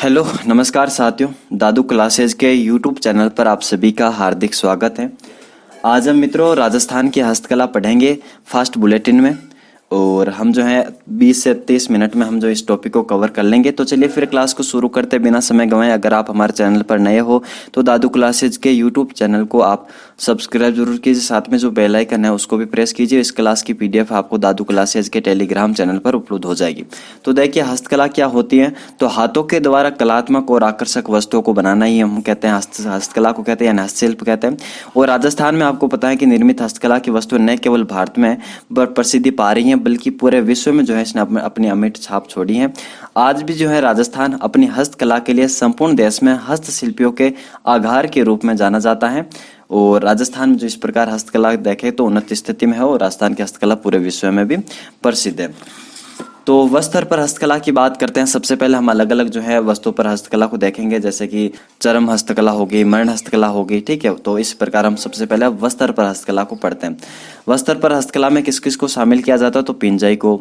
Hello नमस्कार साथियों, दादू classes के यूट्यूब चैनल पर आप सभी का हार्दिक स्वागत है। आज हम मित्रों राजस्थान की हस्तकला पढ़ेंगे फास्ट बुलेटिन में, और हम जो है 20 से 30 मिनट में हम जो इस टॉपिक को कवर कर लेंगे। तो चलिए फिर क्लास को शुरू करते बिना समय गंवाए। अगर आप हमारे चैनल पर नए हो तो दादू क्लासेज के यूट्यूब चैनल को आप सब्सक्राइब जरूर कीजिए, साथ में जो बेल आइकन है उसको भी प्रेस कीजिए। इस क्लास की पीडीएफ आपको दादू क्लासेज के टेलीग्राम चैनल पर उपलब्ध हो जाएगी। तो देखिए हस्तकला क्या होती है। तो हाथों के द्वारा कलात्मक और आकर्षक वस्तुओं को बनाना ही हम कहते हैं हस्तकला को कहते हैं, हस्तशिल्प कहते हैं। और राजस्थान में आपको पता है कि निर्मित हस्तकला की वस्तु न केवल भारत में प्रसिद्धि पा रही है बल्कि पूरे विश्व में जो है इसने अपनी अमिट छाप छोड़ी है। आज भी जो है राजस्थान अपनी हस्तकला के लिए संपूर्ण देश में हस्तशिल्पियों के आधार के रूप में जाना जाता है। और राजस्थान में जो इस प्रकार हस्तकला देखे तो उन्नत स्थिति में है, और राजस्थान की हस्तकला पूरे विश्व में भी प्रसिद्ध है। तो वस्त्र पर हस्तकला की बात करते हैं। सबसे पहले हम अलग अलग जो है वस्तुओं पर हस्तकला को देखेंगे, जैसे कि चरम हस्तकला होगी, मरण हस्तकला होगी, ठीक है। तो इस प्रकार हम सबसे पहले वस्त्र पर हस्तकला को पढ़ते हैं। वस्त्र पर हस्तकला में किस किस को शामिल किया जाता है? तो पिंजाई को,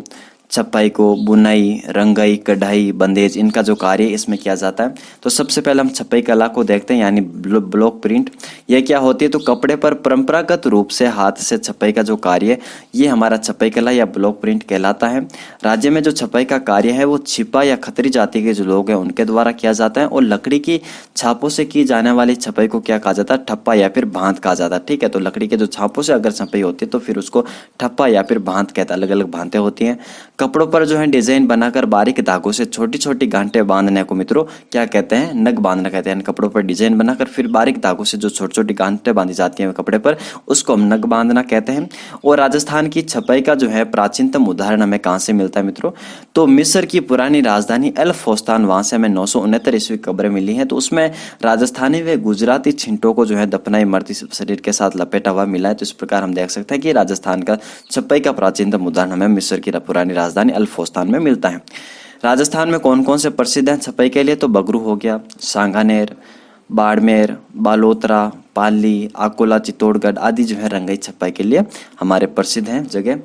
छपाई को, बुनाई, रंगाई, कढ़ाई, बंदेज, इनका जो कार्य इसमें किया जाता है। तो सबसे पहले हम छपाई कला को देखते हैं, यानी ब्लॉक प्रिंट। यह क्या होती है? तो कपड़े पर परंपरागत रूप से हाथ से छपाई का जो कार्य, ये हमारा छपाई कला या ब्लॉक प्रिंट कहलाता है। राज्य में जो छपाई का कार्य है वो छिपा या खत्री जाति के जो लोग हैं उनके द्वारा किया जाता है। और लकड़ी की छापों से की जाने वाली छपाई को क्या कहा जाता है? ठप्पा या फिर भांत कहा जाता है, ठीक है। तो लकड़ी के जो छापों से अगर छपाई होती है तो फिर उसको ठप्पा या फिर भांत कहता है। अलग अलग भांतें होती हैं। कपड़ों पर जो है डिजाइन बनाकर बारीक धागों से छोटी छोटी गांठें बांधने को मित्रों क्या कहते हैं? नग बांधना कहते हैं। कपड़ों पर डिजाइन बनाकर फिर बारीक धागों से जो छोटी छोटी गांठें बांधी जाती हैं कपड़े पर, उसको हम नग बांधना कहते हैं। और राजस्थान की छपाई का जो है प्राचीनतम उदाहरण हमें कहां से मिलता है मित्रों? तो मिस्र की पुरानी राजधानी अल फोस्तान, वहां से हमें 969 ईस्वी कब्रें मिली हैं। तो उसमें राजस्थानी व गुजराती छिंटों को जो है दफनाई मरती शरीर के साथ लपेटा हुआ मिला है। तो इस प्रकार हम देख सकते हैं कि राजस्थान का छपाई का प्राचीनतम उदाहरण हमें मिस्र की पुरानी राजधानी अल फोस्तान में मिलता है। राजस्थान में कौन कौन से प्रसिद्ध हैं छपाई के लिए? तो बगरू हो गया, सांगानेर, बाड़मेर, बालोतरा, पाली, अकोला, चित्तौड़गढ़ आदि जो है रंगाई छपाई के लिए हमारे प्रसिद्ध हैं जगह।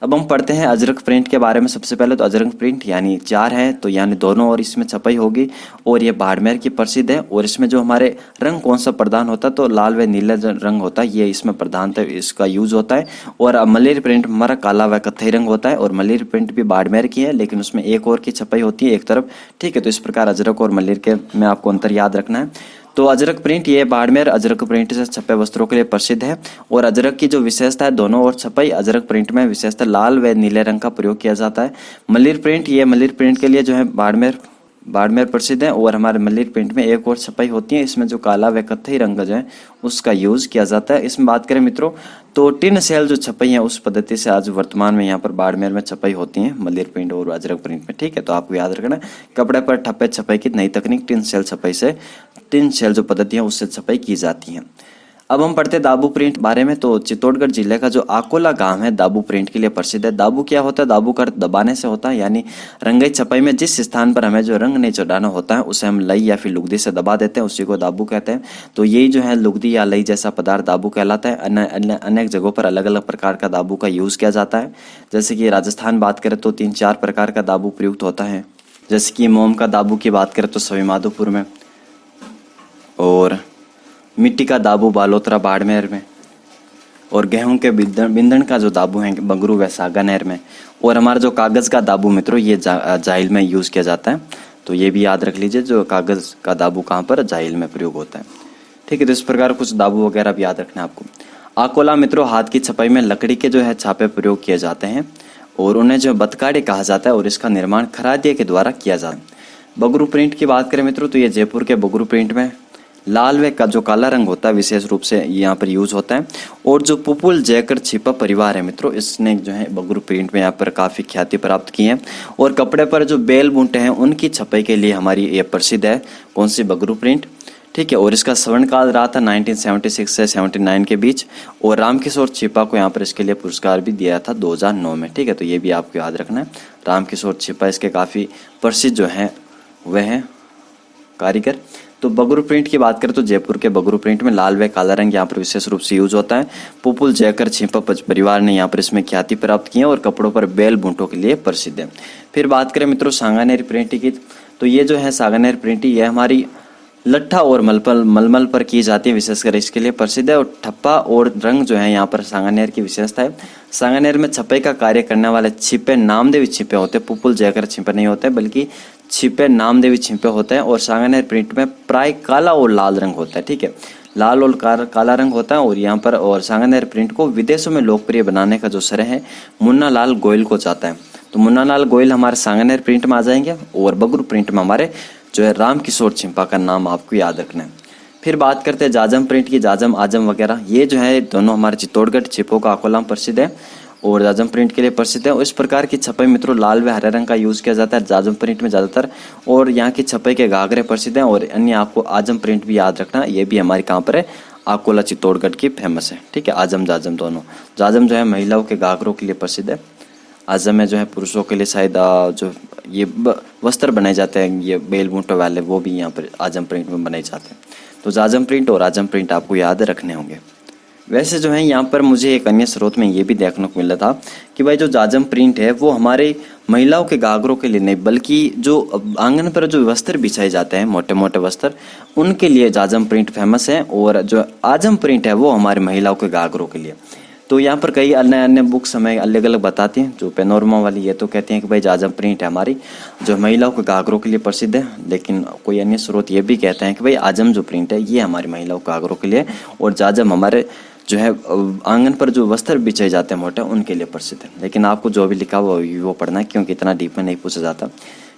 अब हम पढ़ते हैं अजरक प्रिंट के बारे में। सबसे पहले तो अजरक प्रिंट यानी 4 है, तो यानी दोनों और इसमें छपाई होगी। और ये बाड़मेर की प्रसिद्ध है। और इसमें जो हमारे रंग कौन सा प्रदान होता है? तो लाल व नीला रंग होता है, ये इसमें प्रधानतः इसका यूज होता है। और मलेर प्रिंट हमारा काला व कत्थई रंग होता है। और मलेर प्रिंट भी बाड़मेर की है, लेकिन उसमें एक और की छपाई होती है एक तरफ, ठीक है। तो इस प्रकार अजरक और मलेर के में आपको अंतर याद रखना है। तो अजरक प्रिंट ये बाड़मेर अजरक प्रिंट से छपे वस्त्रों के लिए प्रसिद्ध है। और अजरक की जो विशेषता है, दोनों और छपाई अजरक प्रिंट में विशेषता लाल व नीले रंग का प्रयोग किया जाता है। मलिर प्रिंट ये मलिर प्रिंट के लिए जो है बाड़मेर प्रसिद्ध है। और हमारे मलिर प्रिंट में एक और छपाई होती है, इसमें जो काला व कत्थई रंग जो है उसका यूज किया जाता है। इसमें बात करें मित्रों तो टिन सेल जो छपाई है उस पद्धति से आज वर्तमान में यहाँ पर बाड़मेर में छपाई होती है, मलिर प्रिंट और अजरक प्रिंट में, ठीक है। तो आपको याद रखना कपड़े पर ठप्पे छपाई की नई तकनीक टिन सेल छपाई से, टिन सेल जो पद्धति है उससे छपाई की जाती है। अब हम पढ़ते दाबू प्रिंट बारे में। तो चित्तौड़गढ़ जिले का जो आकोला गांव है दाबू प्रिंट के लिए प्रसिद्ध है। दाबू क्या होता है? दाबू का अर्थ दबाने से होता है, यानी रंगाई छपाई में जिस स्थान पर हमें जो रंग नहीं चढ़ाना होता है उसे हम लई या फिर लुगदी से दबा देते हैं, उसी को दाबू कहते हैं। तो यही जो है लुगदी या लई जैसा पदार्थ दाबू कहलाता है। अनेक जगहों पर अलग अलग प्रकार का दाबू का यूज किया जाता है। जैसे कि राजस्थान बात करें तो 3-4 प्रकार का दाबू प्रयुक्त होता है। जैसे कि मोम का दाबू की बात करें तो सवाईमाधोपुर में, और मिट्टी का दाबू बालोतरा बाड़मेर में, और गेहूं के बिंदन का जो दाबू है बगरू व सांगानेर में। और हमारा जो कागज का दाबू मित्रों ये जाहिल में यूज किया जाता है। तो ये भी याद रख लीजिए जो कागज का दाबू कहाँ पर जाहिल में प्रयोग होता है, ठीक है। तो इस प्रकार कुछ दाबू वगैरह भी याद रखना है आपको। आकोला मित्रों हाथ की छपाई में लकड़ी के जो है छापे प्रयोग किए जाते हैं, और उन्हें जो बतकाड़ी कहा जाता है, और इसका निर्माण खरादिया के द्वारा किया जाता है। बगरू प्रिंट की बात करें मित्रों तो ये जयपुर के बगरू प्रिंट में लाल व का जो काला रंग होता है विशेष रूप से यहाँ पर यूज होता है। और जो पुपुल जयकर छिपा परिवार है मित्रों, इसने जो है बगरू प्रिंट में यहाँ पर काफी ख्याति प्राप्त की है। और कपड़े पर जो बेल बूंटे हैं उनकी छपाई के लिए हमारी ये प्रसिद्ध है, कौन सी? बगरू प्रिंट, ठीक है। और इसका स्वर्णकाल रहा था 1976 से 79 के बीच। और रामकिशोर छिपा को यहाँ पर इसके लिए पुरस्कार भी दिया था 2009 में, ठीक है। तो ये भी आपको याद रखना है। रामकिशोर छिपा इसके काफी प्रसिद्ध जो है वह है कारीगर। तो बगरू प्रिंट की बात करें तो जयपुर के बगरू प्रिंट में लाल व काला रंग यहाँ पर विशेष रूप से यूज होता है। पुपुल जयकर छिपा परिवार ने यहाँ पर इसमें ख्याति प्राप्त की है, और कपड़ों पर बेल बूंटों के लिए प्रसिद्ध है। फिर बात करें मित्रों सांगानेरी प्रिंट की, तो ये जो है सांगानेर प्रिंट ये हमारी लट्ठा और मलमल पर की जाती है, विशेषकर इसके लिए प्रसिद्ध है। और ठप्पा और रंग जो है यहाँ पर सांगानेर की विशेषता है। सांगानेर में छपाई का कार्य करने वाले छिपे नामदेवी छिपे होते हैं, पुपुल जयकर छिपे नहीं होते बल्कि छिपे नामदेवी छिपे होते हैं। और सांगानेर प्रिंट में प्राय काला और लाल रंग होता है, ठीक है, लाल और काला रंग होता है। और यहाँ पर और सांगानेर प्रिंट को विदेशों में लोकप्रिय बनाने का जो श्रेय है मुन्ना लाल गोयल को जाता है। तो मुन्ना लाल गोयल हमारे सांगानेर प्रिंट में आ जाएंगे। और बगरू प्रिंट में हमारे जो है राम किशोर छिंपा का नाम आपको याद रखना है। फिर बात करते हैं जाजम प्रिंट की, जाजम आजम वगैरह, ये जो है दोनों हमारे चित्तौड़गढ़ छिपो का अकोला में प्रसिद्ध है और जाजम प्रिंट के लिए प्रसिद्ध है। और इस प्रकार की छपाई मित्रों लाल व हरे रंग का यूज किया जाता है जाजम प्रिंट में ज़्यादातर। और यहाँ की छपाई के घाघरे प्रसिद्ध हैं। और अन्य आपको आजम प्रिंट भी याद रखना, ये भी हमारे कहाँ पर है, अकोला चित्तौड़गढ़ की फेमस है, ठीक है। आजम जाजम दोनों, जाजम जो है महिलाओं के घाघरों के लिए प्रसिद्ध है, आजम में जो है पुरुषों के लिए शायद जो ये वस्त्र बनाए जाते हैं ये बेल बूटों वाले, वो भी यहाँ पर आजम प्रिंट में बनाए जाते हैं। तो जाजम प्रिंट और आजम प्रिंट आपको याद रखने होंगे। वैसे जो है यहाँ पर मुझे एक अन्य स्रोत में ये भी देखने को मिला था कि भाई जो जाजम प्रिंट है वो हमारे महिलाओं के घाघरों के लिए नहीं बल्कि जो आंगन पर जो वस्त्र बिछाए जाते हैं मोटे मोटे वस्त्र, उनके लिए जाजम प्रिंट फेमस है। और जो आजम प्रिंट है वो हमारी महिलाओं के घाघरों के लिए। तो यहाँ पर कई अन्य अन्य बुक्स हमें अलग अलग बताती हैं। जो पेनोरमा वाली ये तो कहती हैं कि भाई जाजम प्रिंट है हमारी जो महिलाओं के घाघरों के लिए प्रसिद्ध है, लेकिन कोई अन्य स्रोत ये भी कहते हैं कि भाई आजम जो प्रिंट है ये हमारी महिलाओं के घाघरों के लिए और जाजम हमारे जो है आंगन पर जो वस्त्र बिछाए जाते हैं मोटे उनके लिए प्रसिद्ध है। लेकिन आपको जो भी लिखा हुआ वो पढ़ना है क्योंकि इतना डीप में नहीं पूछा जाता।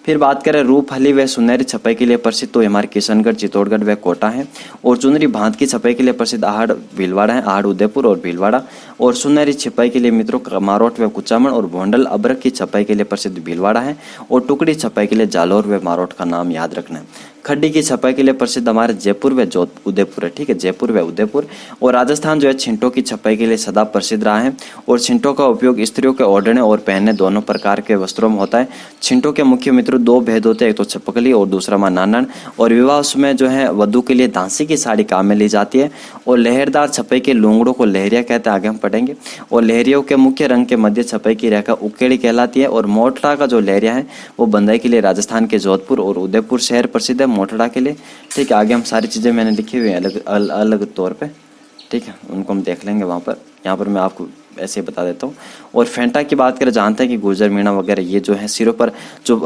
फिर बात करें रूपहली व सुनहरी छपाई के लिए प्रसिद्ध तो हमारे किशनगढ़, चित्तौड़गढ़ व कोटा है। और चुनरी भांत की छपाई के लिए प्रसिद्ध आहड़ भीलवाड़ा है, आहड़ उदयपुर और भीलवाड़ा। और सुनहरी छपाई के लिए मित्रों मारोट व कुचामन और भोंडल अबरक की छपाई के लिए प्रसिद्ध भीलवाड़ा है। और टुकड़ी छपाई के लिए जालौर व मारोट का नाम याद रखना है। खड्डी की छपाई के लिए प्रसिद्ध हमारे जयपुर व उदयपुर है, ठीक है, जयपुर व उदयपुर। और राजस्थान जो है छिंटों की छपाई के लिए सदा प्रसिद्ध रहा है। और छिंटों का उपयोग स्त्रियों के ओढ़ने और पहनने दोनों प्रकार के वस्त्रों में होता है। छिंटों के मुख्य मित्रों दो भेद होते हैं, एक तो छपकली और दूसरा नानन। और विवाह में जो है वधु के लिए धांसी की साड़ी काम में ली जाती है। और लहरदार छपाई के लूंगड़ों को लहरिया कहते हैं, आगे हम पढ़ेंगे। और लहरियों के मुख्य रंग के मध्य छपाई की रेखा उकेड़ी कहलाती है। और मोटड़ा का जो लहरिया है वो बंदाई के लिए राजस्थान के जोधपुर और उदयपुर शहर प्रसिद्ध है मोटड़ा के लिए, ठीक है। आगे हम सारी चीज़ें मैंने लिखी हुई हैं अलग अलग तौर पे, ठीक है, उनको हम देख लेंगे वहाँ पर। यहाँ पर मैं आपको ऐसे ही बता देता हूँ। और फेंटा की बात करें, जानते हैं कि गुर्जर मीणा वगैरह ये जो है सिरों पर जो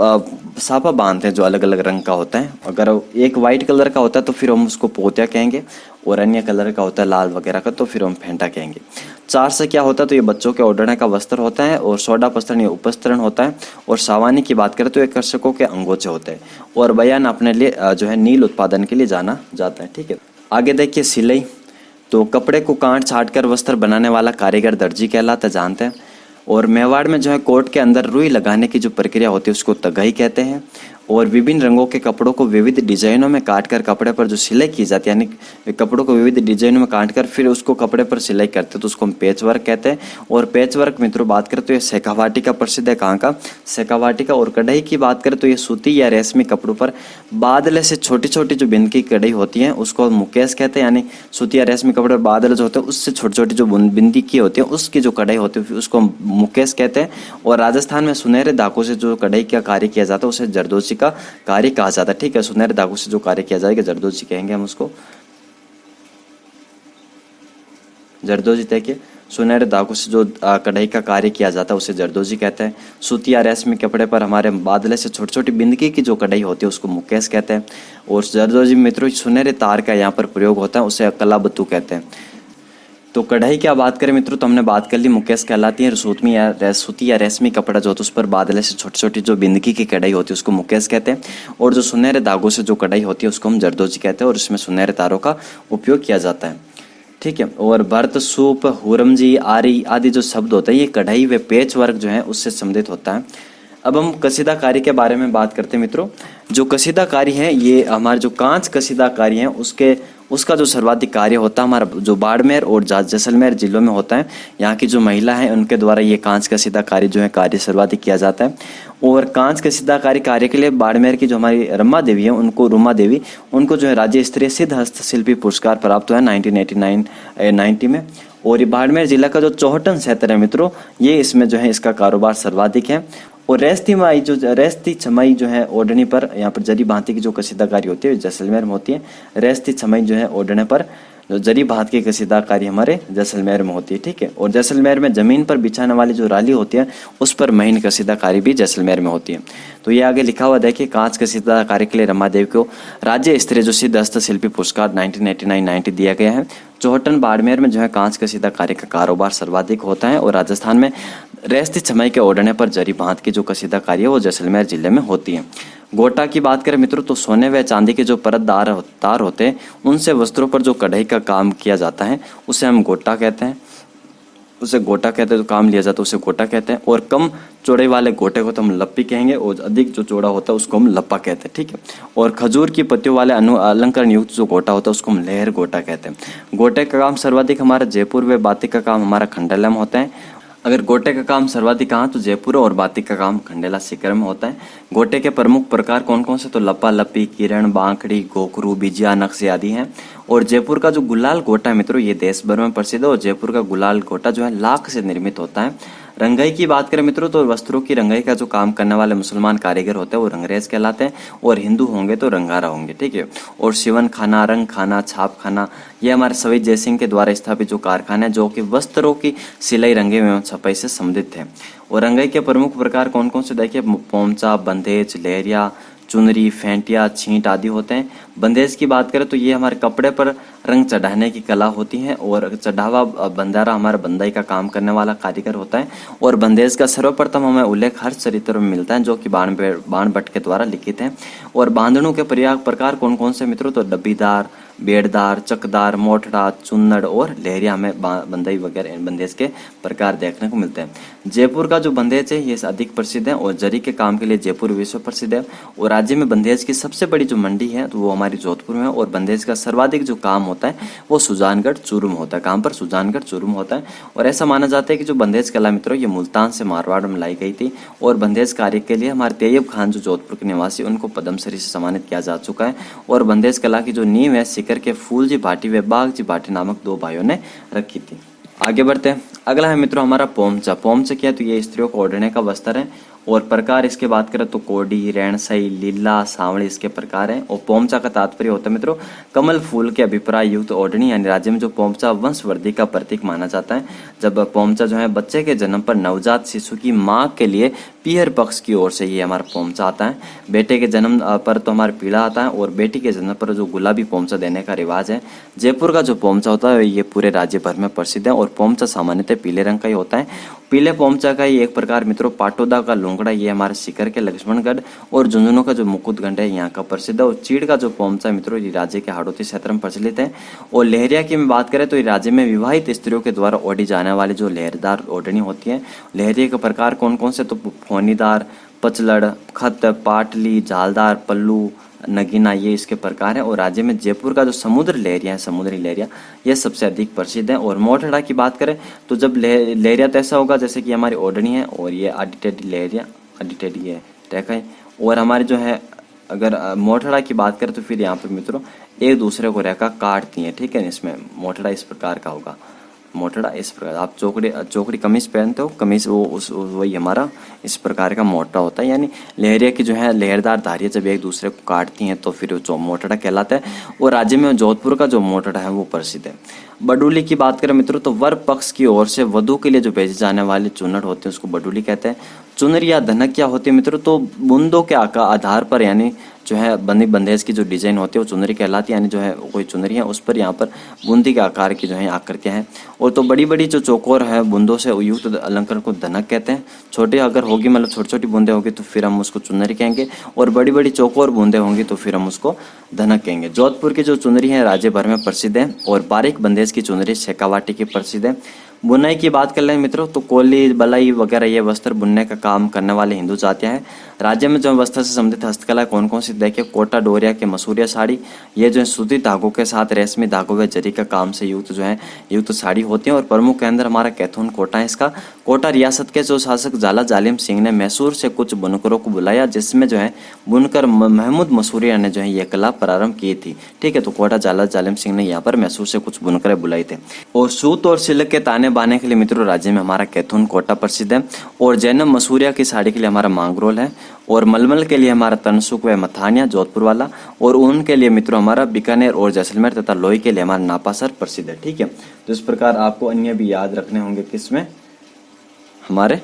साफा बांधते हैं जो अलग अलग रंग का होता है। अगर एक वाइट कलर का होता है तो फिर हम उसको पोतिया कहेंगे, और अन्य कलर का होता है लाल वगैरह का तो फिर हम फेंटा कहेंगे। चार से क्या होता है तो ये बच्चों के ओढ़ने का वस्त्र होता है। और सोडा पस्तरण ये उपस्तरण होता है। और सावानी की बात करें तो ये कृषकों के अंगोचे होते हैं। और बयान अपने लिए जो है नील उत्पादन के लिए जाना जाता है, ठीक है। आगे देखिए सिलाई, तो कपड़े को काट छाट कर वस्त्र बनाने वाला कारीगर दर्जी कहलाता है, जानते हैं। और मेवाड़ में जो है कोट के अंदर रुई लगाने की जो प्रक्रिया होती है उसको तगाई कहते हैं। और विभिन्न रंगों के कपड़ों को विविध डिजाइनों में काटकर कपड़े पर जो सिलाई की जाती है, यानी कपड़ों को विविध डिजाइनों में काटकर फिर उसको कपड़े पर सिलाई करते हैं तो उसको हम पैच वर्क कहते हैं। और पैच वर्क मित्रों बात करें तो ये शेखावाटी का प्रसिद्ध है, कहाँ का, शेखावाटी का। और कढ़ाई की बात करें तो ये सूती या रेशमी कपड़ों पर बादले से छोटी छोटी जो बिंद की कढ़ाई होती है उसको मुकेश कहते हैं, यानी सूती या रेशमी कपड़े पर बादल जो होते हैं उससे छोटी छोटी जो बिंदी की होती है उसकी जो कढ़ाई होती है उसको मुकेश कहते हैं। और राजस्थान में सुनहरे धागों से जो कढ़ाई का कार्य किया जाता है उसे जरदोजी का कार्य कहा जाता है, ठीक है। सुनहरे धागों से जो कार्य किया जाएगा जरदोजी कहेंगे हम उसको, जरदोजी देखिए सुनहरे धागों से जो कढ़ाई का कार्य किया जाता है उसे जरदोजी कहते हैं। सूती या रेशमी कपड़े पर हमारे बादले से छोटी छोटी बिंदकी की जो कढ़ाई होती है उसको मुकेश कहते हैं। और जरदोजी मित्रों सुनहरे तार का यहाँ पर प्रयोग होता है उसे कलाबत्तू कहते हैं। तो कढ़ाई की बात करें मित्रों तो हमने बात कर ली मुकेश कहलाती है। सूती या रेशमी कपड़ा जो होता है उस पर बादले से छोटी छोटी जो बिंदकी की कढ़ाई होती है उसको मुकेश कहते हैं। और जो सुनहरे धागों से जो कढ़ाई होती है उसको हम जरदोजी कहते हैं। और इसमें सुनहरे तारों का उपयोग किया जाता है, ठीक है। और भरत, सूप, हुरमजी, आरी आदि जो शब्द होते हैं ये कढ़ाई व पेच वर्क जो है उससे संबंधित होता है। अब हम कसीदाकारी के बारे में बात करते हैं मित्रों। जो कसीदाकारी है ये हमारे जो कांच कसीदाकारी है उसका जो सर्वाधिक कार्य होता है हमारा जो बाड़मेर और जैसलमेर जिलों में होता है। यहाँ की जो महिला है उनके द्वारा ये कांच कसीदाकारी जो है कार्य सर्वाधिक किया जाता है। और कांच कसीदाकारी कार्य के लिए बाड़मेर की जो हमारी रुमा देवी उनको जो है राज्य स्तरीय सिद्ध हस्तशिल्पी पुरस्कार प्राप्त हुआ है 1990 में। और ये बाड़मेर जिला का जो चौहटन क्षेत्र है मित्रों ये इसमें जो है इसका कारोबार सर्वाधिक है। और रेस्ती छमाई जो है ओढ़ने पर यहाँ पर जरी भांति की जो कसीदाकारी होती है जैसलमेर में होती है। रेस्ती छमाई जो है ओढ़ने पर जो जरी भात की कसीदाकारी हमारे जैसलमेर में होती है, ठीक है। और जैसलमेर में जमीन पर बिछाने वाली जो राली होती है उस पर महीन कसीदाकारी भी जैसलमेर में होती है। तो ये आगे लिखा हुआ देखिए, कांच कसीदाकारी के लिए रमादेवी को राज्य स्तरीय जो सिद्ध हस्तशिल्पी पुरस्कार 1989-90 दिया गया है। चौहटन बाड़मेर में जो है कांच कसीदाकारी का कारोबार सर्वाधिक होता है और राजस्थान में रेस्ती छमाई के ओढ़ने पर जरी भात की जो कसीदाकारी है वो जैसलमेर जिले में होती है। गोटा की बात करें मित्रों तो सोने व चांदी के जो परतदार तार होते हैं उनसे वस्त्रों पर जो कढ़ाई का काम किया जाता है उसे हम गोटा कहते हैं, जो काम लिया जाता है उसे गोटा कहते हैं। और कम चौड़ाई वाले गोटे को तो हम लप्पी कहेंगे और अधिक जो चौड़ा होता है उसको हम लप्पा कहते हैं, ठीक है। और खजूर की पत्तियों वाले अलंकरण युक्त जो गोटा होता है उसको हम लहर गोटा कहते हैं। गोटे का काम सर्वाधिक हमारा जयपुर व बातिक का काम हमारा खंडाला में होता है। अगर गोटे का काम सर्वाधिक कहाँ तो जयपुर और बातिक का काम खंडेला सीकर में होता है। गोटे के प्रमुख प्रकार कौन कौन से तो लप्पा लप्पी, किरण, बांकड़ी, गोखरू, बिजिया, नक्शे आदि हैं। और जयपुर का जो गुलाल गोटा है मित्रों ये देश भर में प्रसिद्ध है और जयपुर का गुलाल गोटा जो है लाख से निर्मित होता है। रंगाई की बात करें मित्रों तो वस्त्रों की रंगाई का जो काम करने वाले मुसलमान कारीगर होते हैं वो रंगरेज कहलाते हैं और हिंदू होंगे तो रंगारा होंगे, ठीक है। और सिवन खाना, रंग खाना, छाप खाना ये हमारे सवई जयसिंह के द्वारा स्थापित जो कारखाने जो कि वस्त्रों की सिलाई, रंगाई एवं छपाई से संबंधित थे। और रंगाई के प्रमुख प्रकार कौन कौन से देखिए, पोमचा, बंदेज, लहरिया, चुनरी, फेंटिया, छींट आदि होते हैं। बंदेज की बात करें तो ये हमारे कपड़े पर रंग चढ़ाने की कला होती है और चढ़ावा बंदारा हमारा बंदाई का काम करने वाला कारीगर होता है। और बंदेज का सर्वप्रथम हमें उल्लेख हर्ष चरित्र में मिलता है जो कि बाण भट्ट के द्वारा लिखित है। और बांधणों के प्रकार कौन कौन से मित्रों तो डब्बीदार, बेड़दार, चकदार, मोटड़ा, चुन्नड़ और लहरिया हमें बंदई वगैरह बंदेज के प्रकार देखने को मिलते हैं। जयपुर का जो बंदेज है ये अधिक प्रसिद्ध है और जरी के काम के लिए जयपुर विश्व प्रसिद्ध है। और राज्य में बंदेज की सबसे बड़ी जो मंडी है तो वो हमारी जोधपुर में है। और बंदेज का सर्वाधिक जो काम होता है वो सुजानगढ़ चूरू में होता है। काम पर सुजानगढ़ चूरू में होता है। और ऐसा माना जाता है कि जो बंदेज कला मित्रों ये मुल्तान से मारवाड़ में लाई गई थी। और बंदेज कार्य के लिए हमारे तैयब खान जो जोधपुर के निवासी उनको पद्मश्री से सम्मानित किया जा चुका है। और बंदेज कला की जो नींव है सीकर के फूलजी भाटी व बागजी भाटी नामक दो भाइयों ने रखी थी। आगे बढ़ते हैं। अगला है मित्रों हमारा पोमचा। पोमचा क्या है तो ये स्त्रियों को ओढ़ने का वस्त्र है। और प्रकार इसके बात करें तो कोडी, रैणसई, लीला, सांवली इसके प्रकार हैं। और पोमचा का तात्पर्य होता है मित्रों कमल फूल के अभिप्राय युक्त ओढ़नी, यानी राज्य में जो पोमचा वंशवृद्धि का प्रतीक माना जाता है। जब पोमचा जो है बच्चे के जन्म पर नवजात शिशु की माँ के लिए पीहर पक्ष की ओर से ये हमारा पोमचा आता है। बेटे के जन्म पर तो हमारा पीला आता है और बेटी के जन्म पर जो गुलाबी पोमचा देने का रिवाज है। जयपुर का जो पोमचा होता है ये पूरे राज्य भर में प्रसिद्ध है। और पोमचा सामान्यतः पीले रंग का ही होता है। पीले पोमचा का ही एक प्रकार मित्रों पाटोदा का लोंगड़ा ये हमारे सीकर के लक्ष्मणगढ़ और झुंझुनू का जो मुकुटगढ़ है यहाँ का प्रसिद्ध है। और चीड़ का जो पोमचा मित्रों ये राज्य के हाड़ौती क्षेत्र में प्रचलित है। और लहरिया की मैं बात करें तो ये राज्य में विवाहित स्त्रियों के द्वारा ओढ़ी जाने वाली जो लहरदार ओढ़नी होती है। लहरिया के प्रकार कौन कौन से तो फोनीदार, पचलड़, खत, पाटली, झालदार, पल्लू, नगीना ये इसके प्रकार है। और राज्य में जयपुर का जो समुद्र लहरिया है, समुद्री लहरिया ये सबसे अधिक प्रसिद्ध है। और मोटड़ा की बात करें तो जब लहरिया तो ऐसा होगा जैसे कि हमारी ओढ़नी है और ये आडी टेढ़ी लहरिया, आडी टेढ़ी है टैका है। और हमारी जो है अगर मोटड़ा की बात करें तो फिर यहाँ पर मित्रों एक दूसरे को रेखा काटती हैं, ठीक है। इसमें मोटड़ा इस प्रकार का होगा। मोटड़ा इस प्रकार, आप चौकड़ी कमीज पहनते हो, कमीज वो वही हमारा इस प्रकार का मोटड़ा होता है। यानी लहरिया की जो है लहरदार धारियाँ जब एक दूसरे को काटती हैं तो फिर वो मोटड़ा कहलाता है। और राज्य में जोधपुर का जो मोटड़ा है वो प्रसिद्ध है। बडूली की बात करें मित्रों तो वर पक्ष की ओर से वधु के लिए जो भेजे जाने वाले चुनट होते हैं उसको बडूली कहते हैं। चुनर या धनक क्या होती है मित्रों तो बूंदों के आधार पर यानी जो है बंदेज की जो डिजाइन होती है वो चुनरी कहलाती है। यानी जो है कोई चुनरी है उस पर यहाँ पर बूंदी के आकार की जो है आकृतियाँ हैं। और तो बड़ी बड़ी जो चौकोर है बूंदों से युक्त अलंकार को धनक कहते हैं। छोटे अगर होगी मतलब छोटी छोटी बूंदे होगी तो फिर हम उसको चुनरी कहेंगे। और बड़ी बड़ी चौकोर बूंदे होंगी तो फिर हम उसको धनक कहेंगे। जोधपुर की जो चुनरी है राज्य भर में प्रसिद्ध है। और बारीक बंदेज की चुनरी शेखावाटी की प्रसिद्ध है। बुनाई की बात कर लें मित्रों तो कोली, बलाई वगैरह ये वस्त्र बुनने का काम करने वाले हिंदू जातियाँ हैं। राज्य में जो है वस्त्र से संबंधित हस्तकला कौन कौन सी देखिए, कोटा डोरिया के मसूरिया साड़ी, ये जो है सूती धागों के साथ रेशमी धागों व जरी का काम से युक्त जो है युक्त साड़ी होती है। और प्रमुख केंद्र हमारा कैथून कोटा है इसका। कोटा रियासत के जो शासक झाला जालिम सिंह ने मैसूर से कुछ बुनकरों को बुलाया, जिसमें जो है बुनकर महमूद मसूरिया ने जो है ये कला प्रारंभ की थी। ठीक है, तो कोटा झाला जालिम सिंह ने यहाँ पर मैसूर से कुछ बुनकरें बुलाई थे। और सूत और सिल्क के ताने बाने के लिए मित्रों राज्य में हमारा कैथून कोटा प्रसिद्ध है। और जैनब मसूरिया की साड़ी के लिए हमारा मांगरोल है। और मलमल के लिए हमारा तनसुक व मथानिया जोधपुर वाला। और ऊन के लिए मित्रों हमारा बीकानेर और जैसलमेर तथा लोई के लिए हमारा नापासर प्रसिद्ध है। ठीक है, तो इस प्रकार आपको अन्य भी याद रखने होंगे किसमें, हमारे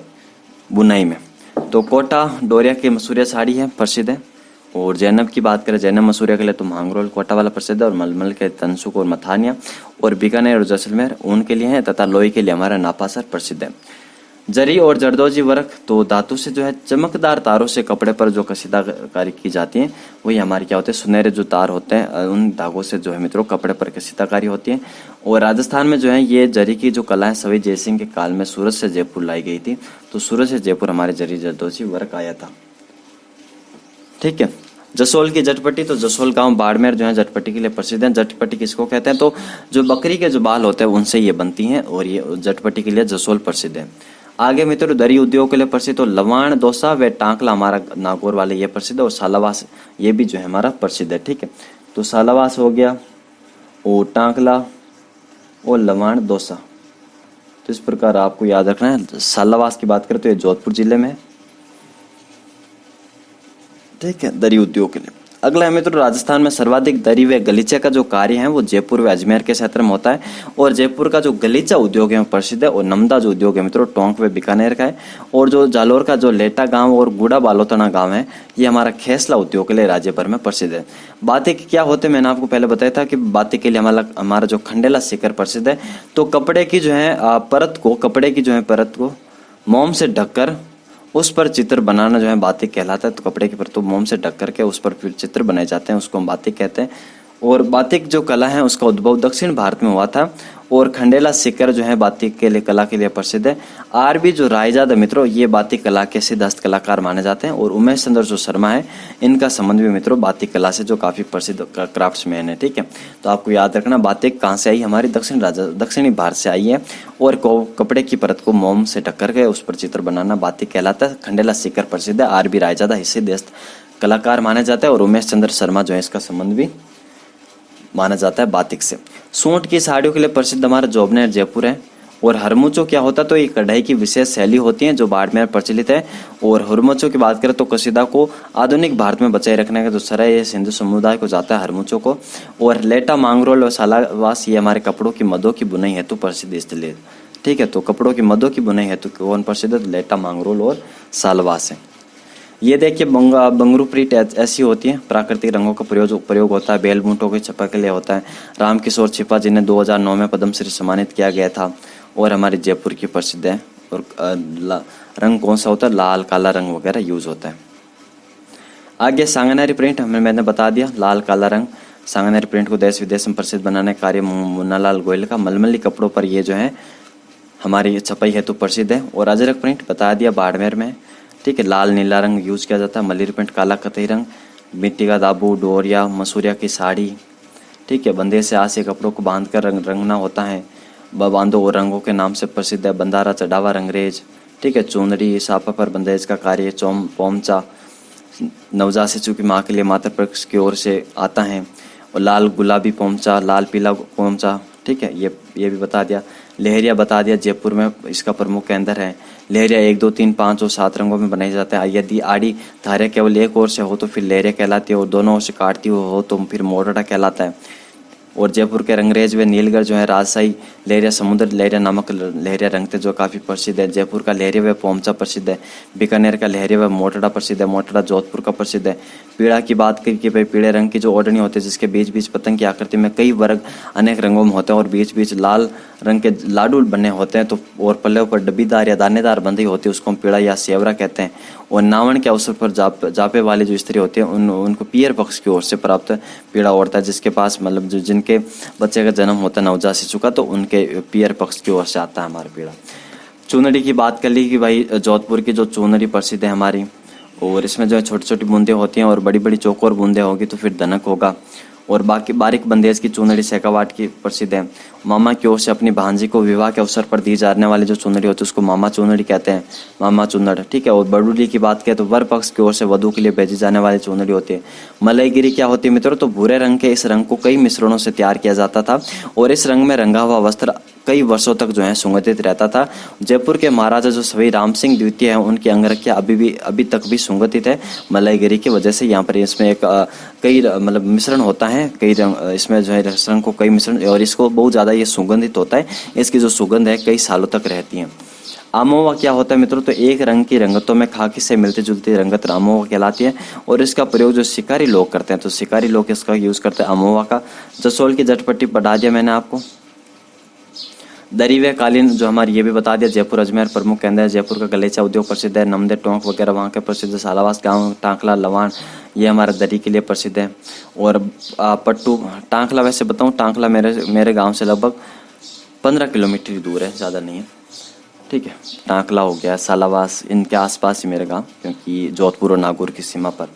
बुनाई में। तो कोटा डोरिया की मसूरिया साड़ी है प्रसिद्ध है। और जैनब की बात करें, जैनब मसूरिया के लिए तो मांगरोल कोटा वाला प्रसिद्ध है। और मलमल के तनसुक और मथानिया। और बीकानेर और जैसलमेर ऊन के लिए है तथा लोई के लिए हमारा नापासर प्रसिद्ध है। जरी और जरदोजी वर्क, तो धातु से जो है चमकदार तारों से कपड़े पर जो कसीदाकारी की जाती है वही हमारी क्या होते हैं, सुनहरे जो तार होते हैं उन धागों से जो है मित्रों कपड़े पर कसीदाकारी होती है। और राजस्थान में जो है ये जरी की जो कला है सवाई जयसिंह के काल में सूरत से जयपुर लाई गई थी। तो सूरत से जयपुर हमारे जरी जरदोजी वर्क आया था। ठीक है, जसोल की जटपटी, तो जसोल गांव बाड़मेर जो है जटपटी के लिए प्रसिद्ध है। जटपटी किसको कहते हैं, तो जो बकरी के जो बाल होते हैं उनसे ये बनती हैं। और ये जटपटी के लिए जसोल प्रसिद्ध है। आगे मित्रों दरी उद्योग के लिए प्रसिद्ध, तो लवाण दोसा व टांकला हमारा नागौर वाले ये प्रसिद्ध है। और सालावास ये भी जो है हमारा प्रसिद्ध है। ठीक है, तो सालावास हो गया और टांकला और लवाण दोसा। तो इस प्रकार आपको याद रखना है। सालावास की बात करें तो ये जोधपुर जिले में है। ठीक है, दरी उद्योग के लिए। अगला है मित्रों राजस्थान में सर्वाधिक दरी व गलीचे का जो कार्य है वो जयपुर व अजमेर के क्षेत्र में होता है। और जयपुर का जो गलीचा उद्योग है वो प्रसिद्ध है। और नमदा जो उद्योग है मित्रों टोंक व बीकानेर का है। और जो जालोर का जो लेटा गांव और गुड़ा बालोतना गांव है ये हमारा खेसला उद्योग के लिए राज्य भर में प्रसिद्ध है। बातिक क्या होते हैं, मैंने आपको पहले बताया था कि बातिक के लिए हमारा जो खंडेला सीकर प्रसिद्ध है। तो कपड़े की जो है कपड़े की जो है परत को मोम से ढककर उस पर चित्र बनाना जो है बातिक कहलाता है। तो कपड़े की परत को मोम से ढक करके उस पर फिर चित्र बनाए जाते हैं, उसको हम बातिक कहते हैं। और बातिक जो कला है उसका उद्भव दक्षिण भारत में हुआ था। और खंडेला सीकर जो है बातिक के लिए कला के लिए प्रसिद्ध है। आरबी जो रायजादा मित्रों ये बातिक कला के सिद्ध हस्तकलाकार माने जाते हैं। और उमेश चंद्र जो शर्मा है इनका संबंध भी मित्रों बातिक कला से जो काफी प्रसिद्ध क्राफ्ट्समैन है। ठीक है, तो आपको याद रखना बातिक कहाँ से आई, हमारी दक्षिणी भारत से आई है। और कपड़े की परत को मोम से ढक करके उस पर चित्र बनाना बातिक कहलाता है। खंडेला सीकर प्रसिद्ध है। आरबी रायजादा हिस्से देश कलाकार माने जाता है। और उमेश चंद्र शर्मा जो है इसका संबंध भी माना जाता है बातिक से। सूंठ की साड़ियों के लिए प्रसिद्ध हमारा जोबनेर जयपुर है। और हरमुचो क्या होता है, तो ये कढ़ाई की विशेष शैली होती है जो बाड़मेर प्रचलित है। और हरमुचो की बात करें तो कसीदा को आधुनिक भारत में बचाए रखने का जो श्रेय है सिंधु समुदाय को जाता है हरमुचो को। और लेटा मांगरोल और सालावास ये हमारे कपड़ों की मदों की बुनाई हेतु प्रसिद्ध स्थल। ठीक है, तो कपड़ों की मदों की बुनाई हेतु कौन प्रसिद्ध है, लेटा मांगरोल और सालवास है। ये देखिए बंगरू प्रीट ऐसी होती है, प्राकृतिक रंगों का प्रयोग होता है। बेलबूटों के छपा के लिए होता है। रामकिशोर छिपा जिन्हें 2009 में पद्मश्री सम्मानित किया गया था। और हमारे जयपुर की प्रसिद्ध है। और रंग कौन सा होता है, लाल काला रंग वगैरह यूज होता है। आगे सांगनेरी प्रिंट मैंने बता दिया, लाल काला रंग। सांगनेरी प्रिंट को देश विदेश में प्रसिद्ध बनाने का कार्य मुन्नालाल गोयल का। मलमली कपड़ों पर ये जो है हमारी छपाई हेतु प्रसिद्ध है। और अजरक प्रिंट बता दिया बाड़मेर में। ठीक है, लाल नीला रंग यूज किया जाता है। मलेरी प्रिंट काला कतई रंग। मिट्टी का दाबू डोरिया मसूरिया की साड़ी। ठीक है, बंधे से आसे कपड़ों को बांध कर रंगना होता है। बांधो और रंगों के नाम से प्रसिद्ध है। बंधारा चढ़ावा रंगरेज। ठीक है, चुनरी साफा पर बंदेज का कार्य। पोमचा नवजात शिशु की माँ के लिए माता पक्ष की ओर से आता है। और लाल गुलाबी पोमचा, लाल पीला पोमचा। ठीक है, ये भी बता दिया। लहरिया बता दिया, जयपुर में इसका प्रमुख केंद्र है। लहरिया 1, 2, 3, 5 और 7 रंगों में बनाई जाता है। यदि आड़ी धारिया केवल एक ओर से हो तो फिर लहरिया कहलाती है। और दोनों ओर से काटती हो तो फिर मोरडा कहलाता है। और जयपुर के रंगरेज व नीलगढ़ जो है राजशाही लहरिया समुद्र लहरिया नामक लहरिया रंगते जो काफ़ी प्रसिद्ध है। जयपुर का लहरिया व पोमचा प्रसिद्ध है। बीकानेर का लहरिया व मोटड़ा प्रसिद्ध है। मोटड़ा जोधपुर का प्रसिद्ध है। पीड़ा की बात करी कि भाई पीले रंग की जो ओढ़नी होती है जिसके बीच बीच पतंग की आकृति में कई वर्ग अनेक रंगों में होते हैं और बीच बीच लाल रंग के लाडू बने होते हैं। तो और पल्ले पर डब्बीदार या दानेदार बंधी होती है उसको हम पीड़ा या सेवरा कहते हैं। और नावण के अवसर पर जापे वाली जो स्त्री होती है उनको पियर पक्ष की ओर से प्राप्त पीड़ा ओढ़ता है। जिसके पास मतलब जो जिनके बच्चे का जन्म होता है नवजात शिशु का तो उनके पियर पक्ष की ओर से आता है हमारा पीड़ा। चुनरी की बात कर ली कि भाई जोधपुर की जो चुनरी प्रसिद्ध है हमारी। और इसमें जो है छोटी छोटी बूंदें होती हैं और बड़ी बड़ी चौकोर बूंदें होगी तो फिर दनक होगा। और बाकी बारीक बंदेज की चुनरी शेखावाट की प्रसिद्ध है। मामा की ओर से अपनी भांजी को विवाह के अवसर पर दी जाने वाली जो चुनरी होती है उसको मामा चुनरी कहते हैं, मामा चुनड़, ठीक है। और बड़ूडी की बात करें तो वर पक्ष की ओर से वधु के लिए भेजी जाने वाली चुनरी होती है। मलईगिरी क्या होती है मित्रों, तो भूरे रंग के इस रंग को कई मिश्रणों से तैयार किया जाता था और इस रंग में रंगा हुआ वस्त्र कई वर्षों तक जो है सुगंधित रहता था। जयपुर के महाराजा जो सवाई राम सिंह द्वितीय हैं उनकी अंगरखियां अभी तक भी सुगंधित है मलईगिरी की वजह से। यहाँ पर इसमें एक कई मतलब मिश्रण होता है, कई रंग इसमें जो है इस रंग को कई मिश्रण और इसको बहुत ज़्यादा ये सुगंधित होता है। इसकी जो सुगंध है कई सालों तक रहती है। आमोवा क्या होता है मित्रों, तो एक रंग की रंगतों में खाकी से मिलती जुलती रंगत आमोवा कहलाती है और इसका प्रयोग जो शिकारी लोग करते हैं तो शिकारी लोग इसका यूज़ करते हैं आमोवा का। जसोल की झटपट्टी बढ़ा दिया मैंने आपको। दरी व कालीन जो हमारी ये भी बता दिया। जयपुर अजमेर प्रमुख केंद्र है। जयपुर का गलीचा उद्योग प्रसिद्ध है। नमदे टोंक वगैरह वहाँ के प्रसिद्ध। सालावास गांव टांकला लवान ये हमारा दरी के लिए प्रसिद्ध है। और पट्टू टांकला, वैसे बताऊँ टांकला मेरे गांव से लगभग 15 किलोमीटर दूर है, ज़्यादा नहीं है, ठीक है। टांकला हो गया, सालावास, इनके आसपास ही मेरा गांव, क्योंकि जोधपुर और नागौर की सीमा पर।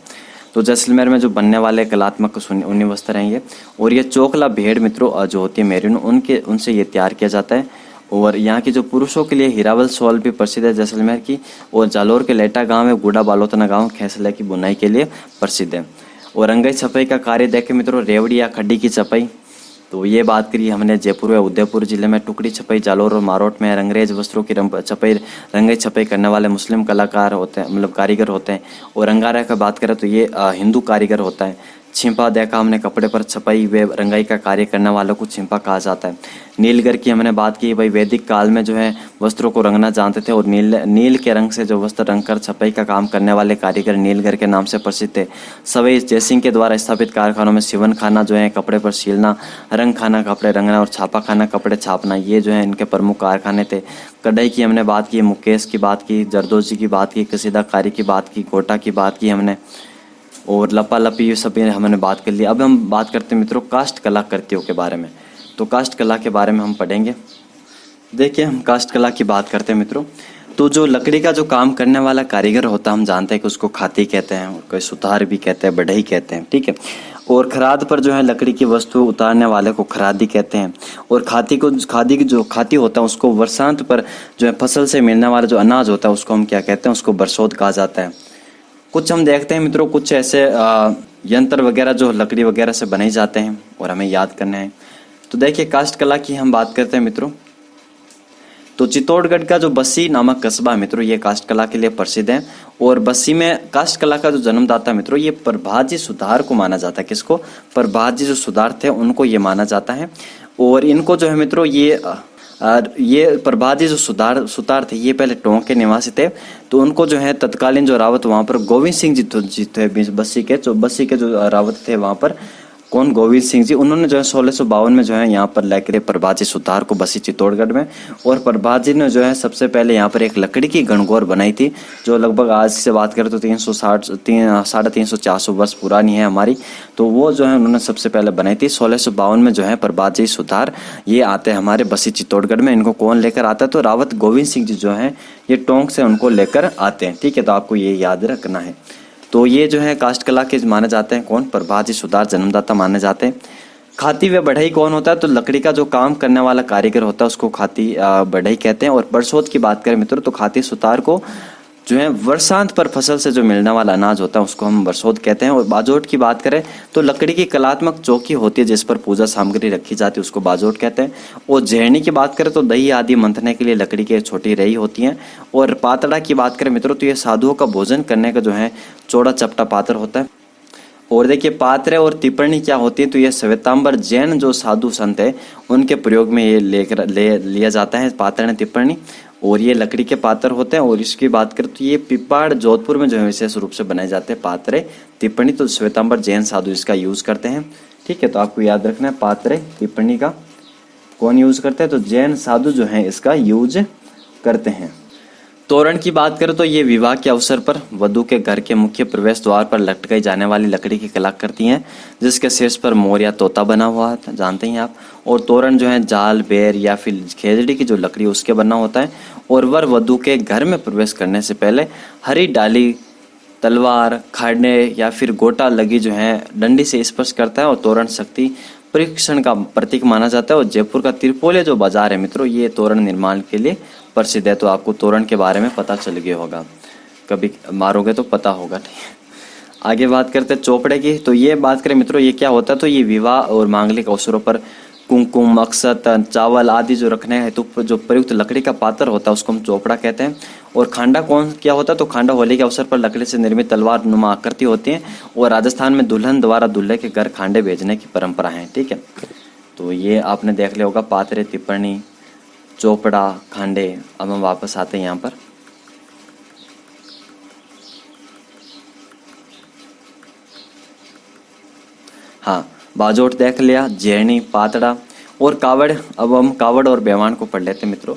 तो जैसलमेर में जो बनने वाले कलात्मक ऊनी वस्त्र हैं ये, और ये चोकला भेड़ मित्रों जो होती है मेरीन उनसे ये तैयार किया जाता है। और यहाँ की जो पुरुषों के लिए हिरावल शॉल भी प्रसिद्ध है जैसलमेर की। और जालोर के लेटा गांव है, गुड़ा बालोतना गांव खैसले की बुनाई के लिए प्रसिद्ध है। और रंगाई छपाई का कार्य देखें मित्रों, रेवड़ी या खड्डी की छपाई, तो ये बात करी हमने जयपुर व उदयपुर जिले में। टुकड़ी छपाई जालोर और मारोट में। रंगरेज वस्त्रों की छपाई रंगाई छपाई करने वाले मुस्लिम कलाकार होते हैं, मतलब कारीगर होते हैं। और रंगारा की बात करें तो ये हिंदू कारीगर होता है। छिंपा देखा हमने, कपड़े पर छपाई व रंगाई का कार्य करने वालों को छिंपा कहा जाता है। नीलगर की हमने बात की, भाई वैदिक काल में जो है वस्त्रों को रंगना जानते थे और नील के रंग से जो वस्त्र रंगकर छपाई का काम करने वाले कारीगर नीलगर के नाम से प्रसिद्ध थे। सवई जयसिंह के द्वारा स्थापित कारखानों में सिवन खाना जो है कपड़े पर सीलना, रंग खाना कपड़े रंगना और छापा खाना कपड़े छापना, ये जो है इनके प्रमुख कारखाने थे। कढ़ाई की हमने बात की, मुकेश की बात की, जरदोजी की बात की, कसीदाकारी की बात की, गोटा की बात की हमने, और लपा लपी ये सब हमने बात कर लिया। अब हम बात करते हैं मित्रों काष्ठ कलाकृतियों के बारे में। तो काष्ठ कला के बारे में हम पढ़ेंगे। देखिए हम काष्ठ कला की बात करते हैं मित्रों, तो जो लकड़ी का जो काम करने वाला कारीगर होता है हम जानते हैं कि उसको खाती कहते हैं, और कोई सुतार भी कहते हैं, बढ़ई कहते हैं, ठीक है। और खराद पर जो है लकड़ी की वस्तु उतारने वाले को खरादी कहते हैं। और खादी की जो खाती होता है उसको वर्षांत पर जो है फसल से मिलने वाला जो अनाज होता है उसको हम क्या कहते हैं, उसको बरसोत कहा जाता है। कुछ हम देखते हैं मित्रों, कुछ ऐसे यंत्र वगैरह जो लकड़ी वगैरह से बनाए जाते हैं और हमें याद करना है। तो देखिए काष्ठ कला की हम बात करते हैं मित्रों, तो चित्तौड़गढ़ का जो बस्सी नामक कस्बा है मित्रों ये काष्ठ कला के लिए प्रसिद्ध है। और बस्सी में काष्ठ कला का जो जन्मदाता मित्रों ये प्रभाजी सुधार को माना जाता है। किसको? प्रभाजी जो सुधार थे उनको ये माना जाता है। और इनको जो है मित्रों ये प्रभाजी जो सुतार थे ये पहले टोंक के निवासी थे। तो उनको जो है तत्कालीन जो रावत वहाँ पर गोविंद सिंह जी थे बस्सी के जो रावत थे वहाँ पर, कौन? गोविंद सिंह जी। उन्होंने जो है 1652 में जो है यहाँ पर लेकर प्रभाजी सुतार को बसी चित्तौड़गढ़ में। और प्रभाजी ने जो है सबसे पहले यहाँ पर एक लकड़ी की गणगौर बनाई थी जो लगभग आज से बात करें तो 350-400 वर्ष पुरानी है हमारी। तो वो जो है उन्होंने सबसे पहले बनाई थी। 1652 में जो है प्रभाजी सुतार ये आते हैं हमारे बसी चित्तौड़गढ़ में। इनको कौन लेकर आता है? तो रावत गोविंद सिंह जी जो है ये टोंक से उनको लेकर आते हैं, ठीक है। तो आपको ये याद रखना है। तो ये जो है काष्ठ कला के माने जाते हैं कौन? प्रभाजी सुतार जन्मदाता माने जाते हैं। खाती व बढ़ई कौन होता है? तो लकड़ी का जो काम करने वाला कारीगर होता है उसको खाती बढ़ई कहते हैं। और बरसोत की बात करें मित्रों तो खाती सुतार को जो है वर्षांत पर फसल से जो मिलने वाला अनाज होता है उसको हम बरसोत कहते हैं। और बाजोट की बात करें तो लकड़ी की कलात्मक चौकी होती है जिस पर पूजा सामग्री रखी जाती है उसको बाजोट कहते हैं। और झेरनी की बात करें तो दही आदि मंथने के लिए लकड़ी की छोटी रही होती हैं। और पातड़ा की बात करें मित्रों तो ये साधुओं का भोजन करने का जो है चौड़ा चपटा पात्र होता है। और देखिए पात्रे और टिप्पणी क्या होती है? तो ये श्वेतांबर जैन जो साधु संत है उनके प्रयोग में ये लिया जाता है पात्र टिप्पणी। और ये लकड़ी के पात्र होते हैं। और इसकी बात करें तो ये पिपाड़ जोधपुर में जो है विशेष रूप से बनाए जाते हैं पात्रे टिप्पणी। तो श्वेतांबर जैन साधु इसका यूज करते हैं, ठीक है। तो आपको याद रखना है पात्रे टिप्पणी का कौन यूज करते हैं? तो जैन साधु जो है इसका यूज करते हैं। तोरण की बात करें तो ये विवाह के अवसर पर वधु के घर के मुख्य प्रवेश द्वार पर लटकाई जाने वाली लकड़ी की कलाकृति हैं जिसके शीर्ष पर मोर या तोता बना हुआ है, जानते हैं आप। और तोरण जो है जाल, बेर या फिर खेजड़ी की जो लकड़ी उसके बना होता है। और वर वधु के घर में प्रवेश करने से पहले हरी डाली तलवार, खाड़े या फिर गोटा लगी जो है डंडी से स्पर्श करता है और तोरण शक्ति परीक्षण का प्रतीक माना जाता है। और जयपुर का तिरपोले जो बाजार है मित्रों, ये तोरण निर्माण के लिए प्रसिद्ध है। तो आपको तोरण के बारे में पता चल गया होगा, कभी मारोगे तो पता होगा नहीं। आगे बात करते हैं चोपड़े की। तो ये बात करें मित्रों, ये क्या होता है, तो ये विवाह और मांगलिक अवसरों पर कुमकुम, अक्षत, चावल आदि जो रखने हेतु जो प्रयुक्त लकड़ी का पात्र होता है उसको हम चोपड़ा कहते हैं। और खांडा कौन क्या होता है, तो खांडा होली के अवसर पर लकड़ी से निर्मित तलवार नुमा आकृति होती है। और राजस्थान में दुल्हन द्वारा दूल्हे के घर खांडे भेजने की परंपरा है। ठीक है, तो ये आपने देख लिया होगा, पात्रे, टिप्पणी, चोपड़ा, खांडे। अब हम वापस आते हैं यहाँ पर। हाँ, बाजोट देख लिया, जेहनी, पातड़ा और कावड़। अब हम कावड़ और बेवान को पढ़ लेते हैं मित्रों।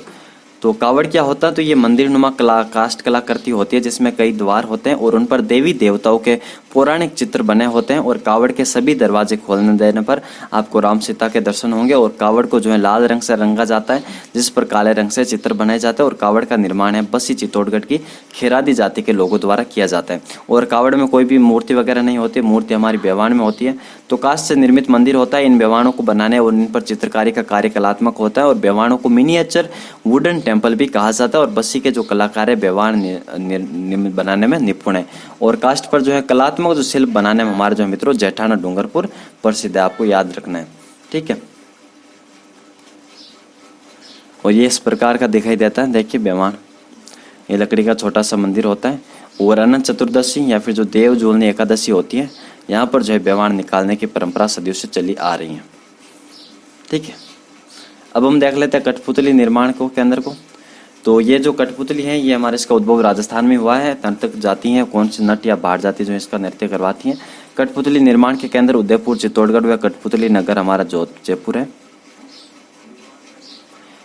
तो कावड़ क्या होता है, तो ये मंदिर नुमा काष्ठ कलाकृति होती है जिसमें कई द्वार होते हैं और उन पर देवी देवताओं के पौराणिक चित्र बने होते हैं। और कावड़ के सभी दरवाजे खोलने देने पर आपको राम सीता के दर्शन होंगे। और कावड़ को जो है लाल रंग से रंगा जाता है जिस पर काले रंग से चित्र बनाए जाते हैं। और कावड़ का निर्माण है बस्सी चित्तौड़गढ़ की खेरादी जाति के लोगों द्वारा किया जाता है। और कावड़ में कोई भी मूर्ति वगैरह नहीं होती, मूर्ति हमारी बेवान में होती है। तो काष्ठ से निर्मित मंदिर होता है। इन बेवानों को बनाने और इन पर चित्रकारी का कार्य कलात्मक होता है। और बेवानों को मिनिएचर वुडन टेम्पल भी कहा जाता है। और बस्सी के जो कलाकार है बेवान बनाने में निपुण है। और काष्ठ पर जो है कलात्मक जो शिल्प बनाने में हमारे जो मित्रों जेठाना डूंगरपुर प्रसिद्ध है, आपको याद रखना है। ठीक है, और ये इस प्रकार का दिखाई देता है। देखिए बेवान, ये लकड़ी का छोटा सा मंदिर होता है। और अनंत चतुर्दशी या फिर जो देव जोलनी एकादशी होती है, यहाँ पर जो है बेवान निकालने की परंपरा सदियों से चली आ रही है। ठीक है, अब हम देख लेते हैं कठपुतली निर्माण को केंद्र को। तो ये जो कठपुतली है ये हमारे इसका उद्भव राजस्थान में हुआ है। नर्तक जाती हैं, कौन सी नट या भाट जाति जो इसका नृत्य करवाती हैं। कठपुतली निर्माण के केंद्र उदयपुर, चित्तौड़गढ़ व कठपुतली नगर हमारा जयपुर है।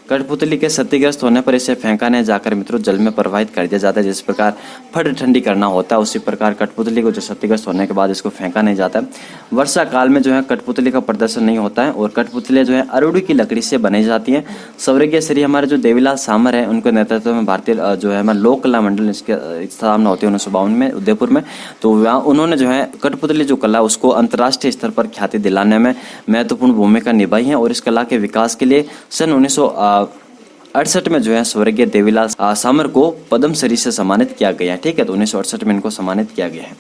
कठपुतली के क्षतिग्रस्त होने पर इसे फेंकाने जाकर मित्रों जल में प्रवाहित कर दिया जाता है। जिस प्रकार फट ठंडी करना होता है उसी प्रकार कठपुतली को जो क्षतिग्रस्त होने के बाद इसको फेंका नहीं जाता है। वर्षा काल में जो है कठपुतली का प्रदर्शन नहीं होता है। और कठपुतलियाँ जो है अरुड़ी की लकड़ी से बनाई जाती हैं। स्वर्गीय श्री हमारे जो देवीलाल सामर है उनके नेतृत्व में भारतीय जो है हमारा लोक कला मंडल इसके स्थापना होती है 1952 में उदयपुर में। तो वहाँ उन्होंने जो है कठपुतली जो कला उसको अंतर्राष्ट्रीय स्तर पर ख्याति दिलाने में महत्वपूर्ण भूमिका निभाई है। और इस कला के विकास के लिए सन 1968 में जो है स्वर्गीय देवीलाल सामर को पद्मश्री से सम्मानित किया गया है। ठीक है, तो 1968 में इनको सम्मानित किया गया है।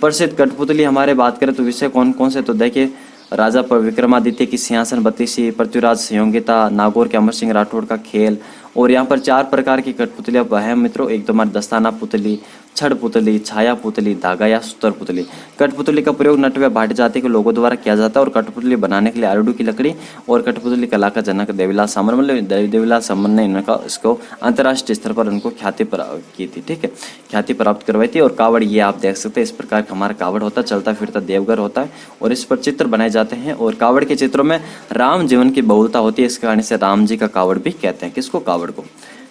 प्रसिद्ध कठपुतली हमारे बात करें तो विषय कौन कौन से, तो देखिए राजा पर विक्रमादित्य की सिंहासन बत्तीसी, पृथ्वीराज संयोगिता, नागौर के अमर सिंह राठौड़ का खेल। और यहाँ पर 4 प्रकार की कठपुतलियाँ हैं मित्रों। एक तो हमारी दस्ताना पुतली, छड़ पुतली, छाया पुतली, धागा या सूतर पुतली। कठपुतली का प्रयोग नट व भाट जाति के लोगों द्वारा किया जाता है। और कठपुतली बनाने के लिए अरुडू की लकड़ी और कठपुतली कला का जनक देवीलाल सामर, मतलब देवीलाल सामर ने इनका इसको अंतर्राष्ट्रीय स्तर पर उनको ख्याति प्राप्त की थी। ठीक है, ख्याति प्राप्त करवाई थी। और कावड़ ये आप देख सकते हैं, इस प्रकार का हमारा कावड़ होता है, चलता फिरता देवघर होता है और इस पर चित्र बनाए जाते हैं। और कावड़ के चित्रों में राम जीवन की बहुलता होती है, इस कारण से राम जी का कावड़ भी कहते हैं। किसको? कावड़ को।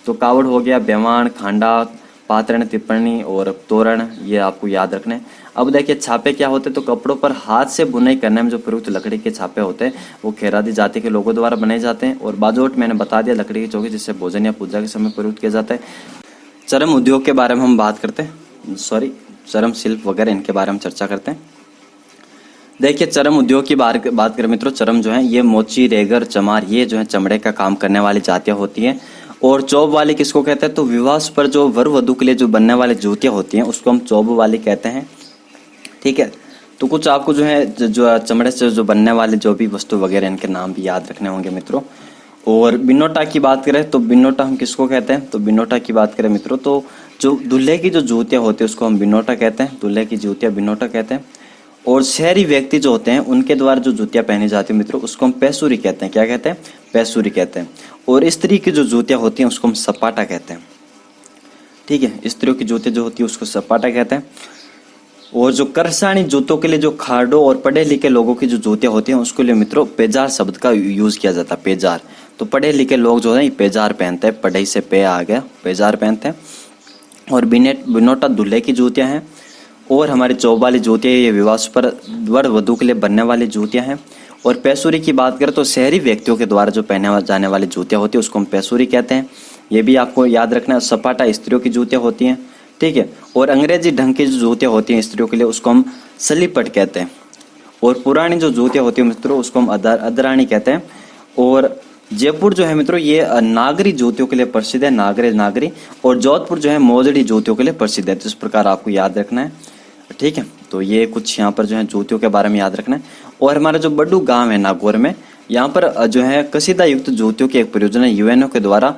तो कावड़ हो गया, बेवान, खांडा, पात्रण, टिप्पणी और तोरण, ये आपको याद रखने। अब देखिए छापे क्या होते हैं, तो कपड़ों पर हाथ से बुनाई करने में जो प्रयुक्त लकड़ी के छापे होते हैं वो खेरादी जाति के लोगों द्वारा बनाए जाते हैं। और बाजोट मैंने बता दिया, लकड़ी की चौकी जिससे भोजन या पूजा के समय प्रयुक्त किया जाता है। चरम उद्योग के बारे में हम बात करते हैं, चरम शिल्प वगैरह इनके बारे में चर्चा करते हैं। देखिए चरम उद्योग की बात करें मित्रों, चरम जो है ये मोची, रेगर, चमार, ये जो है चमड़े का काम करने वाली जातियाँ होती हैं। और चौब वाली किसको कहते हैं, तो विवाह पर जो वर वधू के लिए जो बनने वाली जूतियाँ होती हैं उसको हम चौब वाली कहते हैं। ठीक है, तो कुछ आपको जो है जो चमड़े से जो बनने वाले जो भी वस्तु वगैरह इनके नाम भी याद रखने होंगे मित्रों। और बिनोटा की बात करें तो बिनोटा हम किसको कहते हैं, तो बिनोटा की बात करें मित्रों तो जो दूल्हे की जो जूतियाँ होती है उसको हम बिनोटा कहते हैं, दूल्हे की जूतियाँ बिनोटा कहते हैं। और शहरी व्यक्ति जो होते हैं उनके द्वारा जो जूतियाँ पहनी जाती है मित्रों उसको हम पैसूरी कहते हैं। क्या कहते हैं? पैसूरी कहते हैं। और स्त्री की जो जूतियाँ होती हैं उसको हम सपाटा कहते हैं। ठीक है, स्त्रियों की जूतियाँ जो होती है उसको सपाटा कहते हैं। और जो करसानी जूतों के लिए जो खाड़ो और पढ़े लिखे लोगों की जो जूतियाँ होती हैं उसके लिए मित्रों पेजार शब्द का यूज किया जाता है, पेजार। तो पढ़े लिखे लोग जो है पेजार पहनते हैं, पढ़ाई से पे आ गया, पेजार पहनते हैं। और बिनोटा दूल्हे की जूतियाँ हैं। और हमारी चौब वाली जूतियाँ ये विवाह पर वर वधू के लिए बनने वाली जूतियाँ हैं। और पैसूरी की बात करें तो शहरी व्यक्तियों के द्वारा जो पहने जाने वाली जूतियाँ होती है उसको हम पैसूरी कहते हैं, ये भी आपको याद रखना है। सपाटा स्त्रियों की जूतियाँ होती हैं। ठीक है। और अंग्रेजी ढंग की जो जूतियाँ होती हैं स्त्रियों के लिए उसको हम सलीपट कहते हैं। और पुरानी जो जूतियाँ होती हैं मित्रों उसको हम अदरानी कहते हैं। और जयपुर जो है मित्रों ये नागरी जूतियों के लिए प्रसिद्ध है, नागरी। और जोधपुर जो है मोजड़ी जूतियों के लिए प्रसिद्ध है। तो इस प्रकार आपको याद रखना है, ठीक है। तो ये कुछ यहाँ पर जो है जूतियों के बारे में याद रखना है। और हमारा जो बड्डू गांव है नागौर में, यहाँ पर जो है कसीदा युक्त जूतियों की एक परियोजना यूएनओ के द्वारा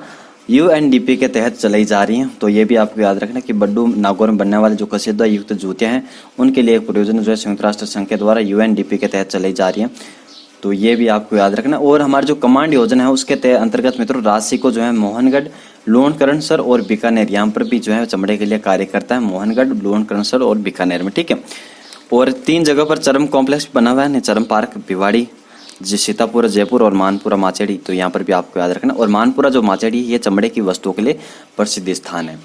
यूएनडीपी के तहत चलाई जा रही है। तो ये भी आपको याद रखना कि बड्डू नागौर में बनने वाले जो कसीदा युक्त जूतियाँ हैं उनके लिए एक परियोजना जो है संयुक्त राष्ट्र संघ के द्वारा यूएनडीपी के तहत चलाई जा रही है। तो ये भी आपको याद रखना। और हमारी जो कमांड योजना है उसके अंतर्गत मित्रों राशि को जो है मोहनगढ़, लोणकरणसर और बीकानेर, यहाँ पर भी जो है चमड़े के लिए कार्य करता है, मोहनगढ़, लोणकरणसर और बीकानेर में, ठीक है। और 3 जगह पर चरम कॉम्प्लेक्स बना हुआ है, चरम पार्क भिवाड़ी, सीतापुर जयपुर और मानपुरा माचेड़ी। तो यहाँ पर भी आपको याद रखना। और मानपुरा जो माचेड़ी ये चमड़े की वस्तुओं के लिए प्रसिद्ध स्थान है।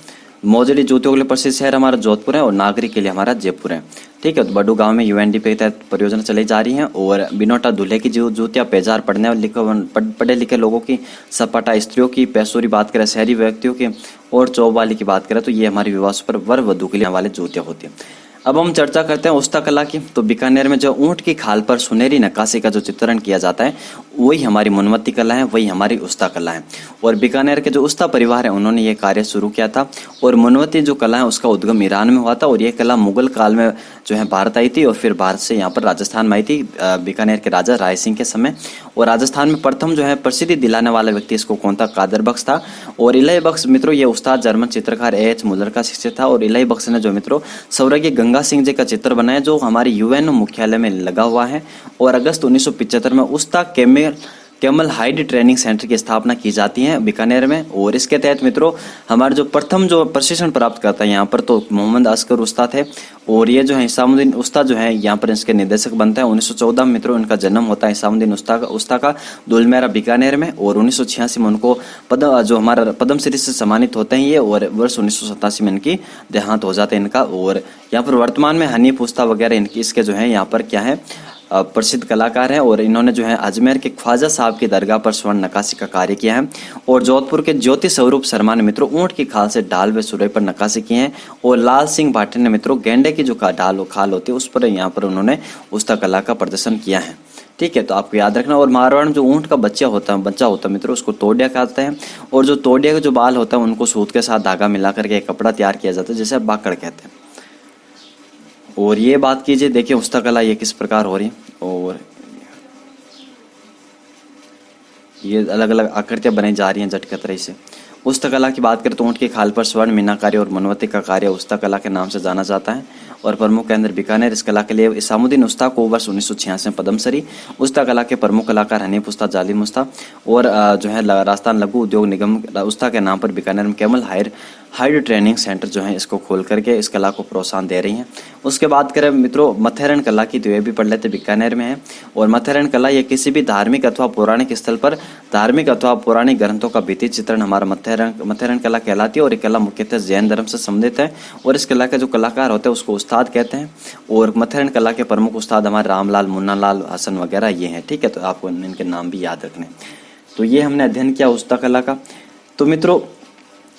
मोजड़ी जूतियों के लिए प्रसिद्ध शहर हमारा जोधपुर है और नागरी के लिए हमारा जयपुर है, ठीक है। तो बड्डू गांव में यूएनडीपी के तहत परियोजना चलाई जा रही है। और बिनोटा दूल्हे की जो जूतियाँ, पेजार पढ़े लिखे लोगों की, सपाटा स्त्रियों की, पैसोरी बात करें शहरी व्यक्तियों की, और चौवाली की बात करें तो ये हमारी विवाह पर वर वधु के लिए वाले जूतियाँ होती हैं। अब हम चर्चा करते हैं उस्ता कला की। तो बीकानेर में जो ऊंट की खाल पर सुनहरी नक्काशी का जो चित्रण किया जाता है वही हमारी मुनवती कला है, वही हमारी उस्ता कला है। और बीकानेर के जो उस्ता परिवार है उन्होंने ये कार्य शुरू किया था। और मुनवती जो कला है उसका उद्गम ईरान में हुआ था। और ये कला मुगल काल में जो है भारत आई थी और फिर भारत से यहाँ पर राजस्थान में आई थी बीकानेर के राजा राय सिंह के समय। और राजस्थान में प्रथम जो है प्रसिद्धि दिलाने वाला व्यक्ति इसको कौन था? कादर बख्श था। और इलाही बख्श मित्रों ये उस्ताद जर्मन चित्रकार एच मुलर का शिष्य था। और इलाही बख्श ने जो मित्रों स्वर्गीय गंगा सिंह जी का चित्र बनाया जो हमारे यूएनओ मुख्यालय में लगा हुआ है। और अगस्त 1975 में उस्ता कैमल हाइड ट्रेनिंग सेंटर की स्थापना की जाती है बीकानेर में। और इसके तहत मित्रों हमारे जो प्रथम जो प्रशिक्षण प्राप्त करता है यहाँ पर तो मोहम्मद असगर उस्ताद है। और ये जो है हिसामुद्दीन उस्ताद जो है यहाँ पर इसके निर्देशक बनता है। 1914 में मित्रों इनका जन्म होता है हिसामुद्दीन उस्ताद का दुलमेरा बीकानेर में। और 1986 में उनको जो हमारा पद्मश्री से सम्मानित होते हैं ये। और वर्ष 1987 में इनकी देहांत हो जाता है इनका। और यहाँ पर वर्तमान में हनीफ उस्ताद वगैरह इनकी इसके जो है यहाँ पर क्या है प्रसिद्ध कलाकार हैं। और इन्होंने जो है अजमेर के ख्वाजा साहब की दरगाह पर स्वर्ण नक्काशी का कार्य किया है। और जोधपुर के ज्योति स्वरूप शर्मा ने मित्रों ऊंट की खाल से ढाल व सुरई पर नक्काशी की है। और लाल सिंह भाटी ने मित्रों गेंडे की जो ढाल खाल होती है उस पर यहाँ पर उन्होंने उस्ता कला का प्रदर्शन किया है, ठीक है। तो आपको याद रखना। और मारवाड़ में जो ऊंट का बच्चा होता है मित्रों उसको तोड़िया कहते हैं। और जो तोड़िया के जो बाल होता है उनको सूत के साथ धागा मिला करके एक कपड़ा तैयार किया जाता है जिसे बाकड़ कहते हैं। और ये बात कीजिए, देखिए उस्ता कला ये किस प्रकार हो रही है। और ये अलग अलग आकृतियां बनाई जा रही हैं झटके तरह से। उस्ता कला की बात करें तो ऊंट की खाल पर स्वर्ण मीनाकारी और मनवती का कार्य उस्ता कला के नाम से जाना जाता है। और प्रमुख केंद्र बीकानेर। इस कला के लिए इसामुद्दीन उस्ताद को वर्ष 1986 में पद्मश्री। उस्ता कला के प्रमुख कलाकार हनीफ उस्ताद, जालिम उस्ताद। और जो है राजस्थान लघु उद्योग निगम उस्ताद के नाम पर बीकानेर में कैमल हाइड ट्रेनिंग सेंटर जो है इसको खोल करके इस कला को प्रोत्साहन दे रही हैं। उसके बाद करें मित्रों मथेरण कला की, तो ये भी पढ़ लेते बीकानेर में है। और मथेरण कला ये किसी भी धार्मिक अथवा पौराणिक स्थल पर धार्मिक अथवा पौराणिक ग्रंथों का भित्ति चित्रण हमारा मथेरण कला कहलाती है। और ये कला मुख्यतः जैन धर्म से संबंधित है। और इस कला के जो कलाकार होते हैं उसको उस्ताद कहते हैं। और मथेरण कला के प्रमुख उस्ताद हमारे रामलाल, मुन्नालाल, हसन वगैरह ये हैं, ठीक है। तो आपको इनके नाम भी याद रखने। तो ये हमने अध्ययन किया उस्ता कला का। तो मित्रों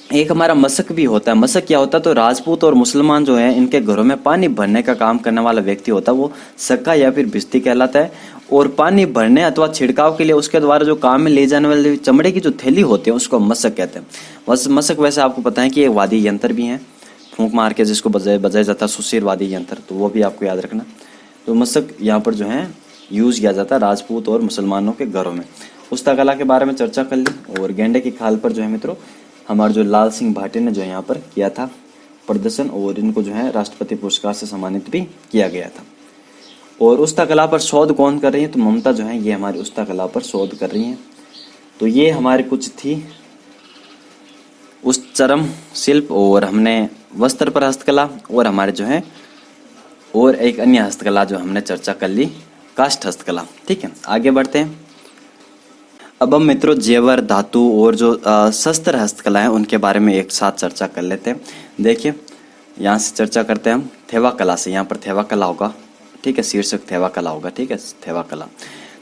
एक हमारा मशक भी होता है। मशक क्या होता है? तो राजपूत और मुसलमान जो है इनके घरों में पानी भरने का काम करने वाला व्यक्ति होता है वो सक्का या फिर भिस्ती कहलाता है। और पानी भरने अथवा छिड़काव के लिए उसके द्वारा जो काम में ले जाने वाली चमड़े की जो थैली होती है उसको मशक कहते हैं। मशक वैसे आपको पता है कि एक वाद्य यंत्र भी है, फूंक मार के जिसको बजाया जाता है सुशीर वाद्य यंत्र, तो वो भी आपको याद रखना। तो मशक यहाँ पर जो है यूज किया जाता है राजपूत और मुसलमानों के घरों में। उस्ता कला के बारे में चर्चा कर ली। और गेंडे की खाल पर जो है मित्रों हमारे जो लाल सिंह भाटी ने जो यहाँ पर किया था प्रदर्शन। और इनको जो है राष्ट्रपति पुरस्कार से सम्मानित भी किया गया था। और उस्ता कला पर शोध कौन कर रही है? तो ममता जो है ये हमारी उस्ता कला पर शोध कर रही हैं। तो ये हमारी कुछ थी उस चरम शिल्प। और हमने वस्त्र पर हस्तकला और हमारे जो है और एक अन्य हस्तकला जो हमने चर्चा कर ली काष्ठ हस्तकला, ठीक है। आगे बढ़ते हैं। अब हम मित्रों जेवर, धातु और जो शस्त्र हस्तकला है उनके बारे में एक साथ चर्चा कर लेते हैं। देखिए यहाँ से चर्चा करते हैं हम थेवा कला से। यहाँ पर थेवा कला होगा, ठीक है, शीर्षक थेवा कला होगा, ठीक है, थेवा कला।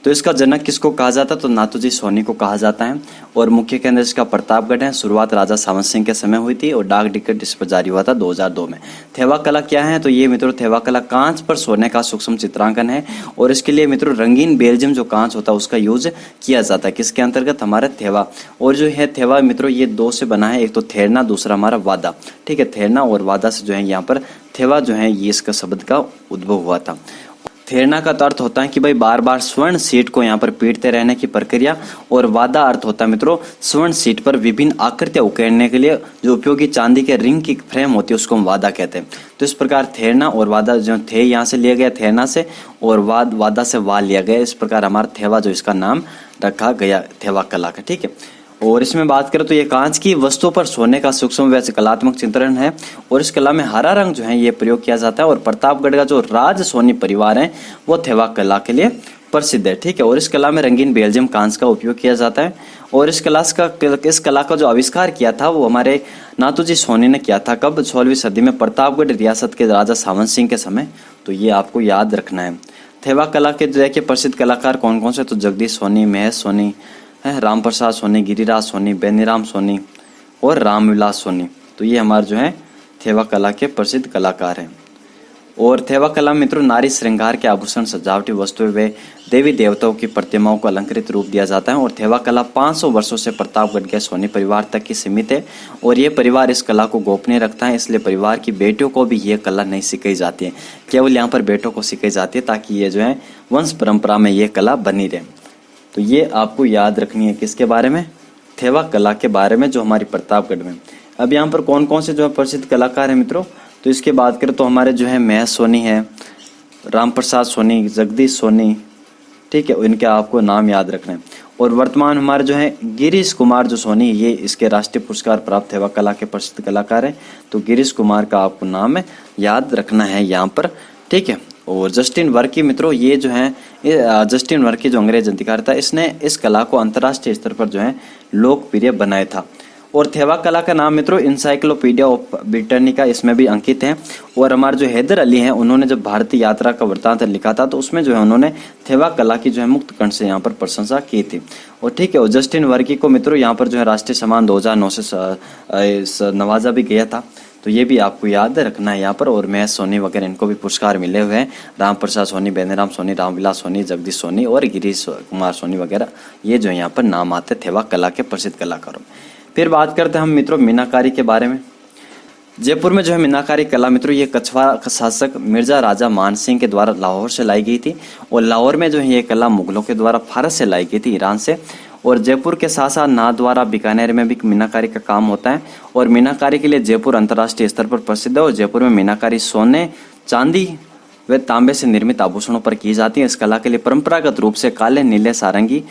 तो इसका जनक किसको कहा जाता है? तो नाथूजी सोनी को कहा जाता है। और मुख्य केंद्र इसका प्रतापगढ़ है। शुरुआत राजा सावंत सिंह के समय हुई थी और डाक टिकट इस पर जारी हुआ था 2002 में। थेवा कला क्या है? तो ये मित्रों थेवा कला कांच पर सोने का सूक्ष्म चित्रांकन है और इसके लिए मित्रों रंगीन बेल्जियम जो कांच होता है उसका यूज किया जाता है। किसके अंतर्गत? हमारे थेवा। और जो है थेवा मित्रों ये दो से बना है, एक तो थेरना, दूसरा हमारा वादा। ठीक है, थेरना और वादा से जो है यहाँ पर थेवा जो है ये इसका शब्द का उद्भव हुआ था। थेरना का तो अर्थ होता है कि भाई बार बार स्वर्ण सीट को यहाँ पर पीटते रहने की प्रक्रिया, और वादा अर्थ होता है मित्रों स्वर्ण सीट पर विभिन्न आकृतियां उकेरने के लिए जो उपयोगी चांदी के रिंग की फ्रेम होती है उसको हम वादा कहते हैं। तो इस प्रकार थेरना और वादा जो थे यहाँ से लिया गया थेरना से, और वादा से वा लिया गया। इस प्रकार हमारा थेवा जो इसका नाम रखा गया थेवा कला का। ठीक है, और इसमें बात करें तो ये कांच की वस्तु पर सोने का सूक्ष्म व कलात्मक चित्रण है और इस कला में हरा रंग जो है ये प्रयोग किया जाता है। और प्रतापगढ़ का जो राज सोनी परिवार है वो थेवा कला के लिए प्रसिद्ध है। ठीक है, और इस कला में रंगीन बेल्जियम कांच का उपयोग किया जाता है। और इस कला का जो आविष्कार किया था वो हमारे नाथूजी सोनी ने किया था। कब? 16वीं सदी में प्रतापगढ़ रियासत के राजा सावंत सिंह के समय। तो ये आपको याद रखना है। थेवा कला के देखिए प्रसिद्ध कलाकार कौन कौन से? तो जगदीश सोनी, महेश सोनी है, राम प्रसाद सोनी, गिरिराज सोनी, बेनीराम सोनी और रामविलास सोनी। तो ये हमारे जो है थेवा कला के प्रसिद्ध कलाकार हैं। और थेवा कला मित्रों नारी श्रृंगार के आभूषण, सजावटी वस्तुएं व देवी देवताओं की प्रतिमाओं को अलंकृत रूप दिया जाता है। और थेवा कला 500 वर्षों से प्रतापगढ़ के सोनी परिवार तक की सीमित है और ये परिवार इस कला को गोपनीय रखता है, इसलिए परिवार की बेटियों को भी ये कला नहीं सिखाई जाती है। केवल यहाँ पर बेटों को सिखाई जाती है ताकि ये जो है वंश परंपरा में ये कला बनी रहे। तो ये आपको याद रखनी है किसके बारे में? थेवा कला के बारे में जो हमारी प्रतापगढ़ में। अब यहाँ पर कौन कौन से जो है प्रसिद्ध कलाकार हैं मित्रों? तो इसके बात करें तो हमारे जो है महेश सोनी है, राम प्रसाद सोनी, जगदीश सोनी। ठीक है, इनके आपको नाम याद रखना है। और वर्तमान हमारे जो है गिरीश कुमार जो सोनी, ये इसके राष्ट्रीय पुरस्कार प्राप्त थेवा कला के प्रसिद्ध कलाकार हैं। तो गिरीश कुमार का आपको नाम याद रखना है यहाँ पर। ठीक है, और जस्टिन वर्की मित्रों ये जो है जस्टिन वर्की जो अंग्रेज अधिकारी था इसने इस कला को अंतर्राष्ट्रीय स्तर पर जो है लोकप्रिय बनाया था। और थेवा कला का नाम मित्रों इंसाइक्लोपीडिया ऑफ ब्रिटानिका इसमें भी अंकित है। और हमारे जो हैदर अली हैं उन्होंने जब भारतीय यात्रा का वृत्तांत लिखा था तो उसमें जो है उन्होंने थेवा कला की जो है मुक्त कंठ से यहाँ पर प्रशंसा की थी। और ठीक है, और जस्टिन वर्की को मित्रों यहाँ पर जो है राष्ट्रीय सम्मान 2009 से नवाजा भी गया था। तो ये भी आपको याद रखना है यहाँ पर। और महेश सोनी वगैरह इनको भी पुरस्कार मिले हुए हैं। राम प्रसाद सोनी, बेनीराम सोनी, रामविलास सोनी, जगदीश सोनी और गिरीश कुमार सोनी वगैरह ये जो यहाँ पर नाम आते थेवा कला के प्रसिद्ध कलाकारों। फिर बात करते हैं हम मित्रों मीनाकारी के बारे में। जयपुर में जो है मीनाकारी कला मित्रों ये कछवाड़ा का शासक मिर्जा राजा मान सिंह के द्वारा लाहौर से लाई गई थी। और लाहौर में जो है ये कला मुगलों के द्वारा फारस से लाई गई थी, ईरान से। और जयपुर के साथ साथ नाथद्वारा बीकानेर में भी मीनाकारी का काम होता है। और मीनाकारी के लिए जयपुर अंतर्राष्ट्रीय स्तर पर प्रसिद्ध है। और जयपुर में मीनाकारी सोने, चांदी व तांबे से निर्मित आभूषणों पर की जाती है। इस कला के लिए परंपरागत रूप से काले, नीले, सारंगी,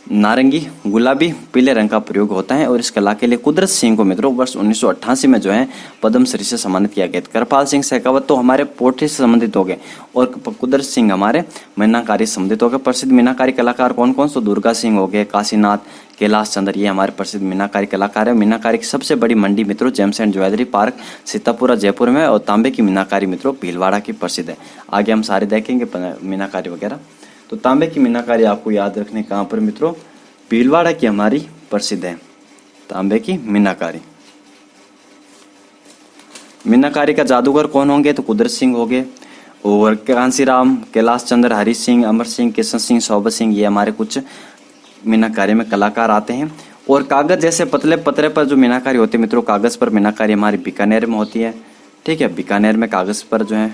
नारंगी, गुलाबी, पीले रंग का प्रयोग होता है। और इस कला के लिए कुदरत सिंह को मित्रों वर्ष 1988 में जो है पद्मश्री से सम्मानित किया गया। कृपाल सिंह शेखावत तो हमारे पोट्री से संबंधित हो गए और कुदरत सिंह हमारे मीनाकारी से संबंधित हो गए। प्रसिद्ध मीनाकारी कलाकार कौन कौन? तो दुर्गा सिंह हो गए, काशीनाथ, कैलाश चंद्र, ये हमारे प्रसिद्ध मीनाकारी कलाकार है। मीनाकारी की सबसे बड़ी मंडी मित्रों James and jewellery park Sitapura Jaipur में। और तांबे की मीनाकारी मित्रों भीलवाड़ा की प्रसिद्ध है। आगे हम सारे देखेंगे मीनाकारी वगैरह। तो तांबे की मीनाकारी आपको याद रखने कहाँ पर मित्रों? भीलवाड़ा की हमारी प्रसिद्ध है तांबे की मीनाकारी। मीनाकारी का जादूगर कौन होंगे? तो कुदरत सिंह हो गए। और कांसीराम, कैलाश चंद्र, हरि सिंह, अमर सिंह, किशन सिंह, सौबत सिंह, ये हमारे कुछ मीनाकारी में कलाकार आते हैं। और कागज जैसे पतले पतरे पर जो मीनाकारी होती है मित्रों, कागज पर मीनाकारी हमारी बीकानेर में होती है। ठीक है, बीकानेर में कागज पर जो है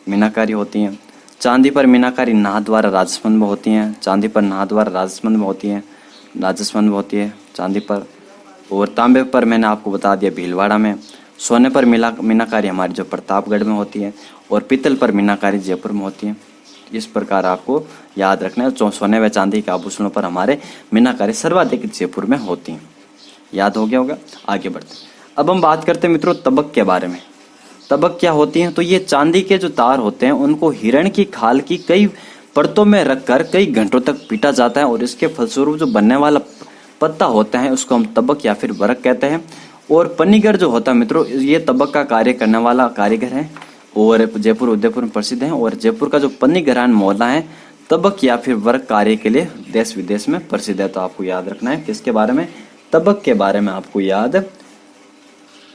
मीनाकारी होती है। चांदी पर मीनाकारी नाथद्वारा राजस्थान में होती हैं। चांदी पर नाथद्वारा राजस्थान में होती है, चांदी पर। और तांबे पर मैंने आपको बता दिया भीलवाड़ा में। सोने पर मीनाकारी हमारी जो प्रतापगढ़ में होती है। और पीतल पर मीनाकारी जयपुर में होती है। इस प्रकार आपको याद रखना है। सोने व चांदी के आभूषणों पर हमारे मीनाकारी सर्वाधिक जयपुर में होती हैं। याद हो गया होगा। आगे बढ़ते अब हम बात करते हैं मित्रों तबक के बारे में। तबक क्या होती हैं? तो ये चांदी के जो तार होते हैं उनको हिरण की खाल की कई परतों में रखकर कई घंटों तक पीटा जाता है। और इसके फलस्वरूप जो बनने वाला पत्ता होता है उसको हम तबक या फिर बरक कहते हैं। और पन्नीगर जो होता है मित्रों ये तबक का कार्य करने वाला कारीगर है और जयपुर उदयपुर में प्रसिद्ध है। और जयपुर का जो पन्नीगरान मोहल्ला है तबक या फिर वर्क कार्य के लिए देश विदेश में प्रसिद्ध है। तो आपको याद रखना है किसके बारे में, तबक के बारे में आपको याद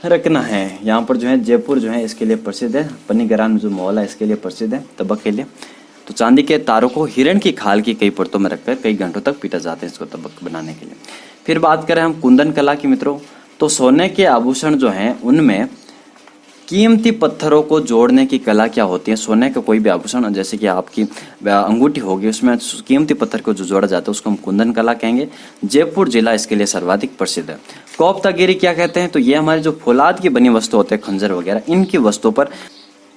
रखना है। यहाँ पर जो है जयपुर जो है इसके लिए प्रसिद्ध है, पन्नीगरान जो मॉल है इसके लिए प्रसिद्ध है तबक के लिए। तो चांदी के तारों को हिरण की खाल की कई परतों में रखकर कई घंटों तक पीटा जाते हैं इसको तबक बनाने के लिए। फिर बात करें हम कुंदन कला की मित्रों, तो सोने के आभूषण जो हैं उनमें कीमती पत्थरों को जोड़ने की कला क्या होती है। सोने का कोई भी आभूषण जैसे कि आपकी अंगूठी होगी उसमें कीमती पत्थर को जो जोड़ा जाता है उसको हम कुंदन कला कहेंगे। जयपुर जिला इसके लिए सर्वाधिक प्रसिद्ध है। कोफ्तागिरी क्या कहते हैं, तो ये हमारे जो फौलाद की बनी वस्तु होते हैं खंजर वगैरह इनकी वस्तुओं पर,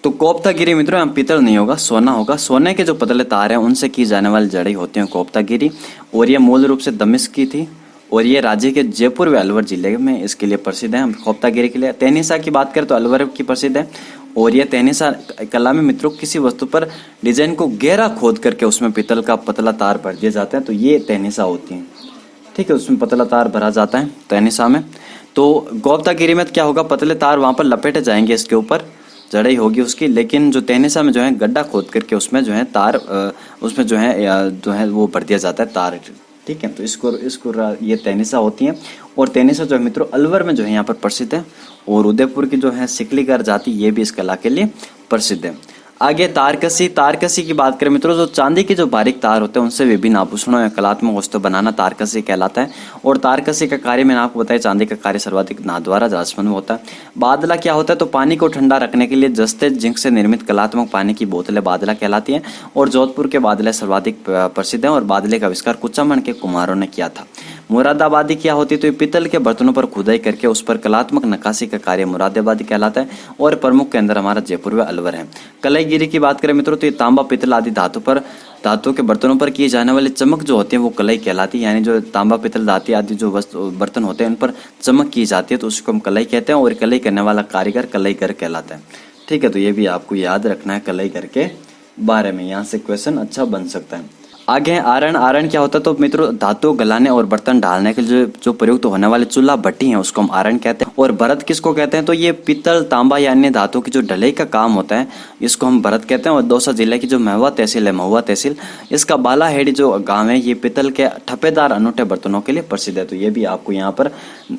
तो कोफ्तागिरी मित्रों यहाँ पीतल नहीं होगा सोना होगा। सोने के जो पतले तार हैं उनसे की जाने वाली जड़ी होती है कोफ्तागिरी, और ये मूल रूप से दमिश्क की थी और ये राज्य के जयपुर व अलवर जिले में इसके लिए प्रसिद्ध है कोफ्तागिरी के लिए। तेनिसा की बात करें तो अलवर की प्रसिद्ध है, और ये तेनिसा कला में मित्रों किसी वस्तु पर डिजाइन को गहरा खोद करके उसमें पीतल का पतला तार भर दिए जाते हैं, तो ये तेनिसा होती है। ठीक है, उसमें पतला तार भरा जाता है तेनिसा में। तो कोफ्तागिरी में क्या होगा, पतले तार वहाँ पर लपेटे जाएंगे, इसके ऊपर जड़ई होगी उसकी, लेकिन जो तेनिसा में जो है गड्ढा खोद करके उसमें जो है तार उसमें जो है वो भर दिया जाता है तार। ठीक है, तो इसको ये तेनिसा होती हैं। और तेनिसा जो है मित्रों अलवर में जो है यहाँ पर प्रसिद्ध है, और उदयपुर की जो है सिकलीगर जाति ये भी इस कला के लिए प्रसिद्ध है। आगे तारकसी, तारकसी की बात करें मित्रों, जो चांदी के जो बारीक तार होते हैं उनसे विभिन्न आभूषणों या कलात्मक वस्तु बनाना तारकसी कहलाता है। और तारकसी का कार्य मैंने आपको बताया, चांदी का कार्य सर्वाधिक नाथद्वारा राजस्थान में होता है। बादला क्या होता है, तो पानी को ठंडा रखने के लिए जस्ते जिंक से निर्मित कलात्मक पानी की बोतलें बादला कहलाती हैं, और जोधपुर के बादले सर्वाधिक प्रसिद्ध हैं, और बादले का आविष्कार कुचामन के कुम्हारों ने किया था। मुरादाबादी क्या होती है, तो ये पीतल के बर्तनों पर खुदाई करके उस पर कलात्मक नक्काशी का कार्य मुरादाबादी कहलाता है, और प्रमुख के अंदर हमारा जयपुर व अलवर है। कलईगिरी की बात करें मित्रों, तो ये तांबा पीतल आदि धातु के बर्तनों पर किए जाने वाली चमक जो होती है वो कलई कहलाती है। यानी जो तांबा पीतल धातु आदि जो बर्तन होते हैं उन पर चमक की जाती है तो उसको हम कलई कहते हैं, और कलई करने वाला कारीगर कलईगर कहलाता है। ठीक है, तो ये भी आपको याद रखना है कलईगर के बारे में, यहाँ से क्वेश्चन अच्छा बन सकता है। आगे है आरण। आरण क्या होता है, तो मित्रों धातु गलाने और बर्तन ढालने के जो प्रयुक्त होने वाले चूल्हा भट्टी है उसको हम आरण कहते हैं। और भरत किसको कहते हैं, तो ये पीतल तांबा या अन्य धातु की जो ढलाई का काम होता है इसको हम भरत कहते हैं। और दौसा जिले की जो महुआ तहसील है, महुआ तहसील, इसका बालाहेड़ी जो गांव है ये पीतल के ठप्पेदार अनूठे बर्तनों के लिए प्रसिद्ध है। तो ये भी आपको यहाँ पर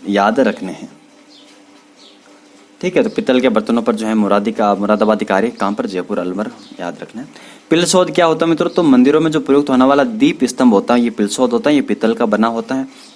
याद रखने हैं। ठीक है, तो पित्तल के बर्तनों पर जो है मुरादाबादी कार्य काम पर जयपुर अलवर याद रखना है। पिलसोद क्या होता है मित्रों, तो मंदिरों में जो प्रयुक्त होने वाला दीप स्तंभ होता है ये पिलसोद होता है, ये पित्तल का बना होता है।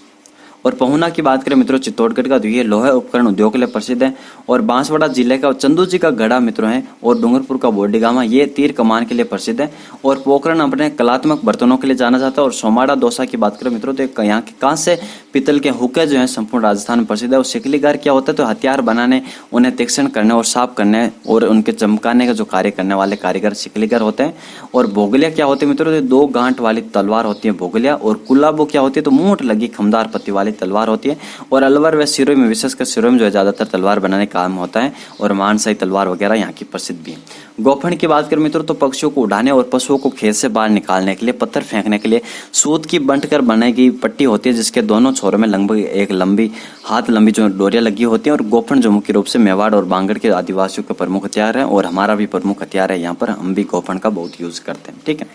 और पहुना की बात करें मित्रों चित्तौड़गढ़ का, तो ये लोहे उपकरण उद्योग के लिए प्रसिद्ध है। और बांसवाड़ा जिले का चंदू जी का गढ़ा मित्रों है, और डूंगरपुर का बोर्डिगामा ये तीर कमान के लिए प्रसिद्ध है। और पोखरण अपने कलात्मक बर्तनों के लिए जाना जाता है। और सोमाड़ा दौसा की बात करें मित्रों, तो यहाँ के कांस्य पीतल के हुक्के जो है संपूर्ण राजस्थान में प्रसिद्ध है। और सिकलीगार क्या होता है, तो हथियार बनाने, उन्हें तीक्ष्ण करने और साफ करने और उनके चमकाने का जो कार्य करने वाले कारीगर सिकलीगार होते हैं। और भोगलिया क्या होते हैं मित्रों, तो 2 गांठ वाली तलवार होती है भोगलिया। और कुल्लाबो क्या होती है, तो मूठ लगी खमदार पत्ती वाली तलवार होती है। और अलवर व सिरोही में, विशेषकर सिरोही में जो है ज्यादातर तलवार बनाने का काम होता है, और मानसाई तलवार वगैरह यहाँ की प्रसिद्ध भी है। गोफन की बात करें मित्रों, तो पक्षियों को उड़ाने और पशुओं को खेत से बाहर निकालने के लिए, पत्थर फेंकने के लिए सूत की बंट कर बनाई गई पट्टी होती है, जिसके दोनों छोरों में लगभग एक लंबी हाथ लंबी जो डोरियां लगी होती हैं। और गोफन जो मुख्य रूप से मेवाड़ और बांगड़ के आदिवासियों का प्रमुख हथियार है, और हमारा भी प्रमुख हथियार है। यहाँ पर हम भी गोफन का बहुत यूज करते हैं। ठीक है,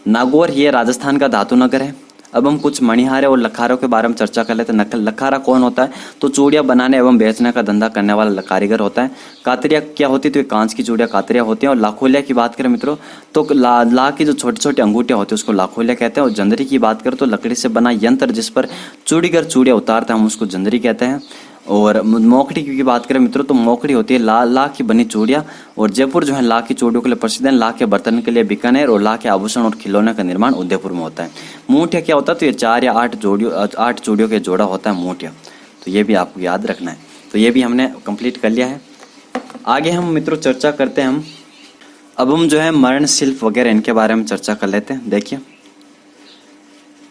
नागौर ये राजस्थान का धातु नगर है। अब हम कुछ मणिहारे और लखारों के बारे में चर्चा कर लेते हैं। लखारा कौन होता है, तो चूड़ियाँ बनाने एवं बेचने का धंधा करने वाला कारीगर होता है। कातरिया क्या होती है, तो ये कांच की चूड़ियाँ कातरिया होती हैं। और लाखोलिया की बात करें मित्रों, तो ला की जो छोटी छोटी अंगूठियाँ होती है उसको लाखोलिया कहते हैं। और जंदरी की बात करें तो लकड़ी से बना यंत्र जिस पर चूड़ीगर चूड़ियाँ उतारते हैं हम उसको जंदरी कहते हैं। और मोकड़ी की बात करें मित्रों, तो मोकड़ी होती है ला की बनी चूड़ियाँ। और जयपुर जो है ला की चूड़ियों के लिए प्रसिद्ध है। ला के बर्तन के लिए बीकानेर, और ला के आभूषण और खिलौने का निर्माण उदयपुर में होता है। मूठिया क्या होता है, तो ये 4 या 8 चूड़ियों के जोड़ा होता है मूठिया। तो ये भी आपको याद रखना है। तो ये भी हमने कंप्लीट कर लिया है। आगे हम मित्रों चर्चा करते हैं अब हम जो है मरण शिल्प वगैरह इनके बारे में चर्चा कर लेते हैं। देखिए,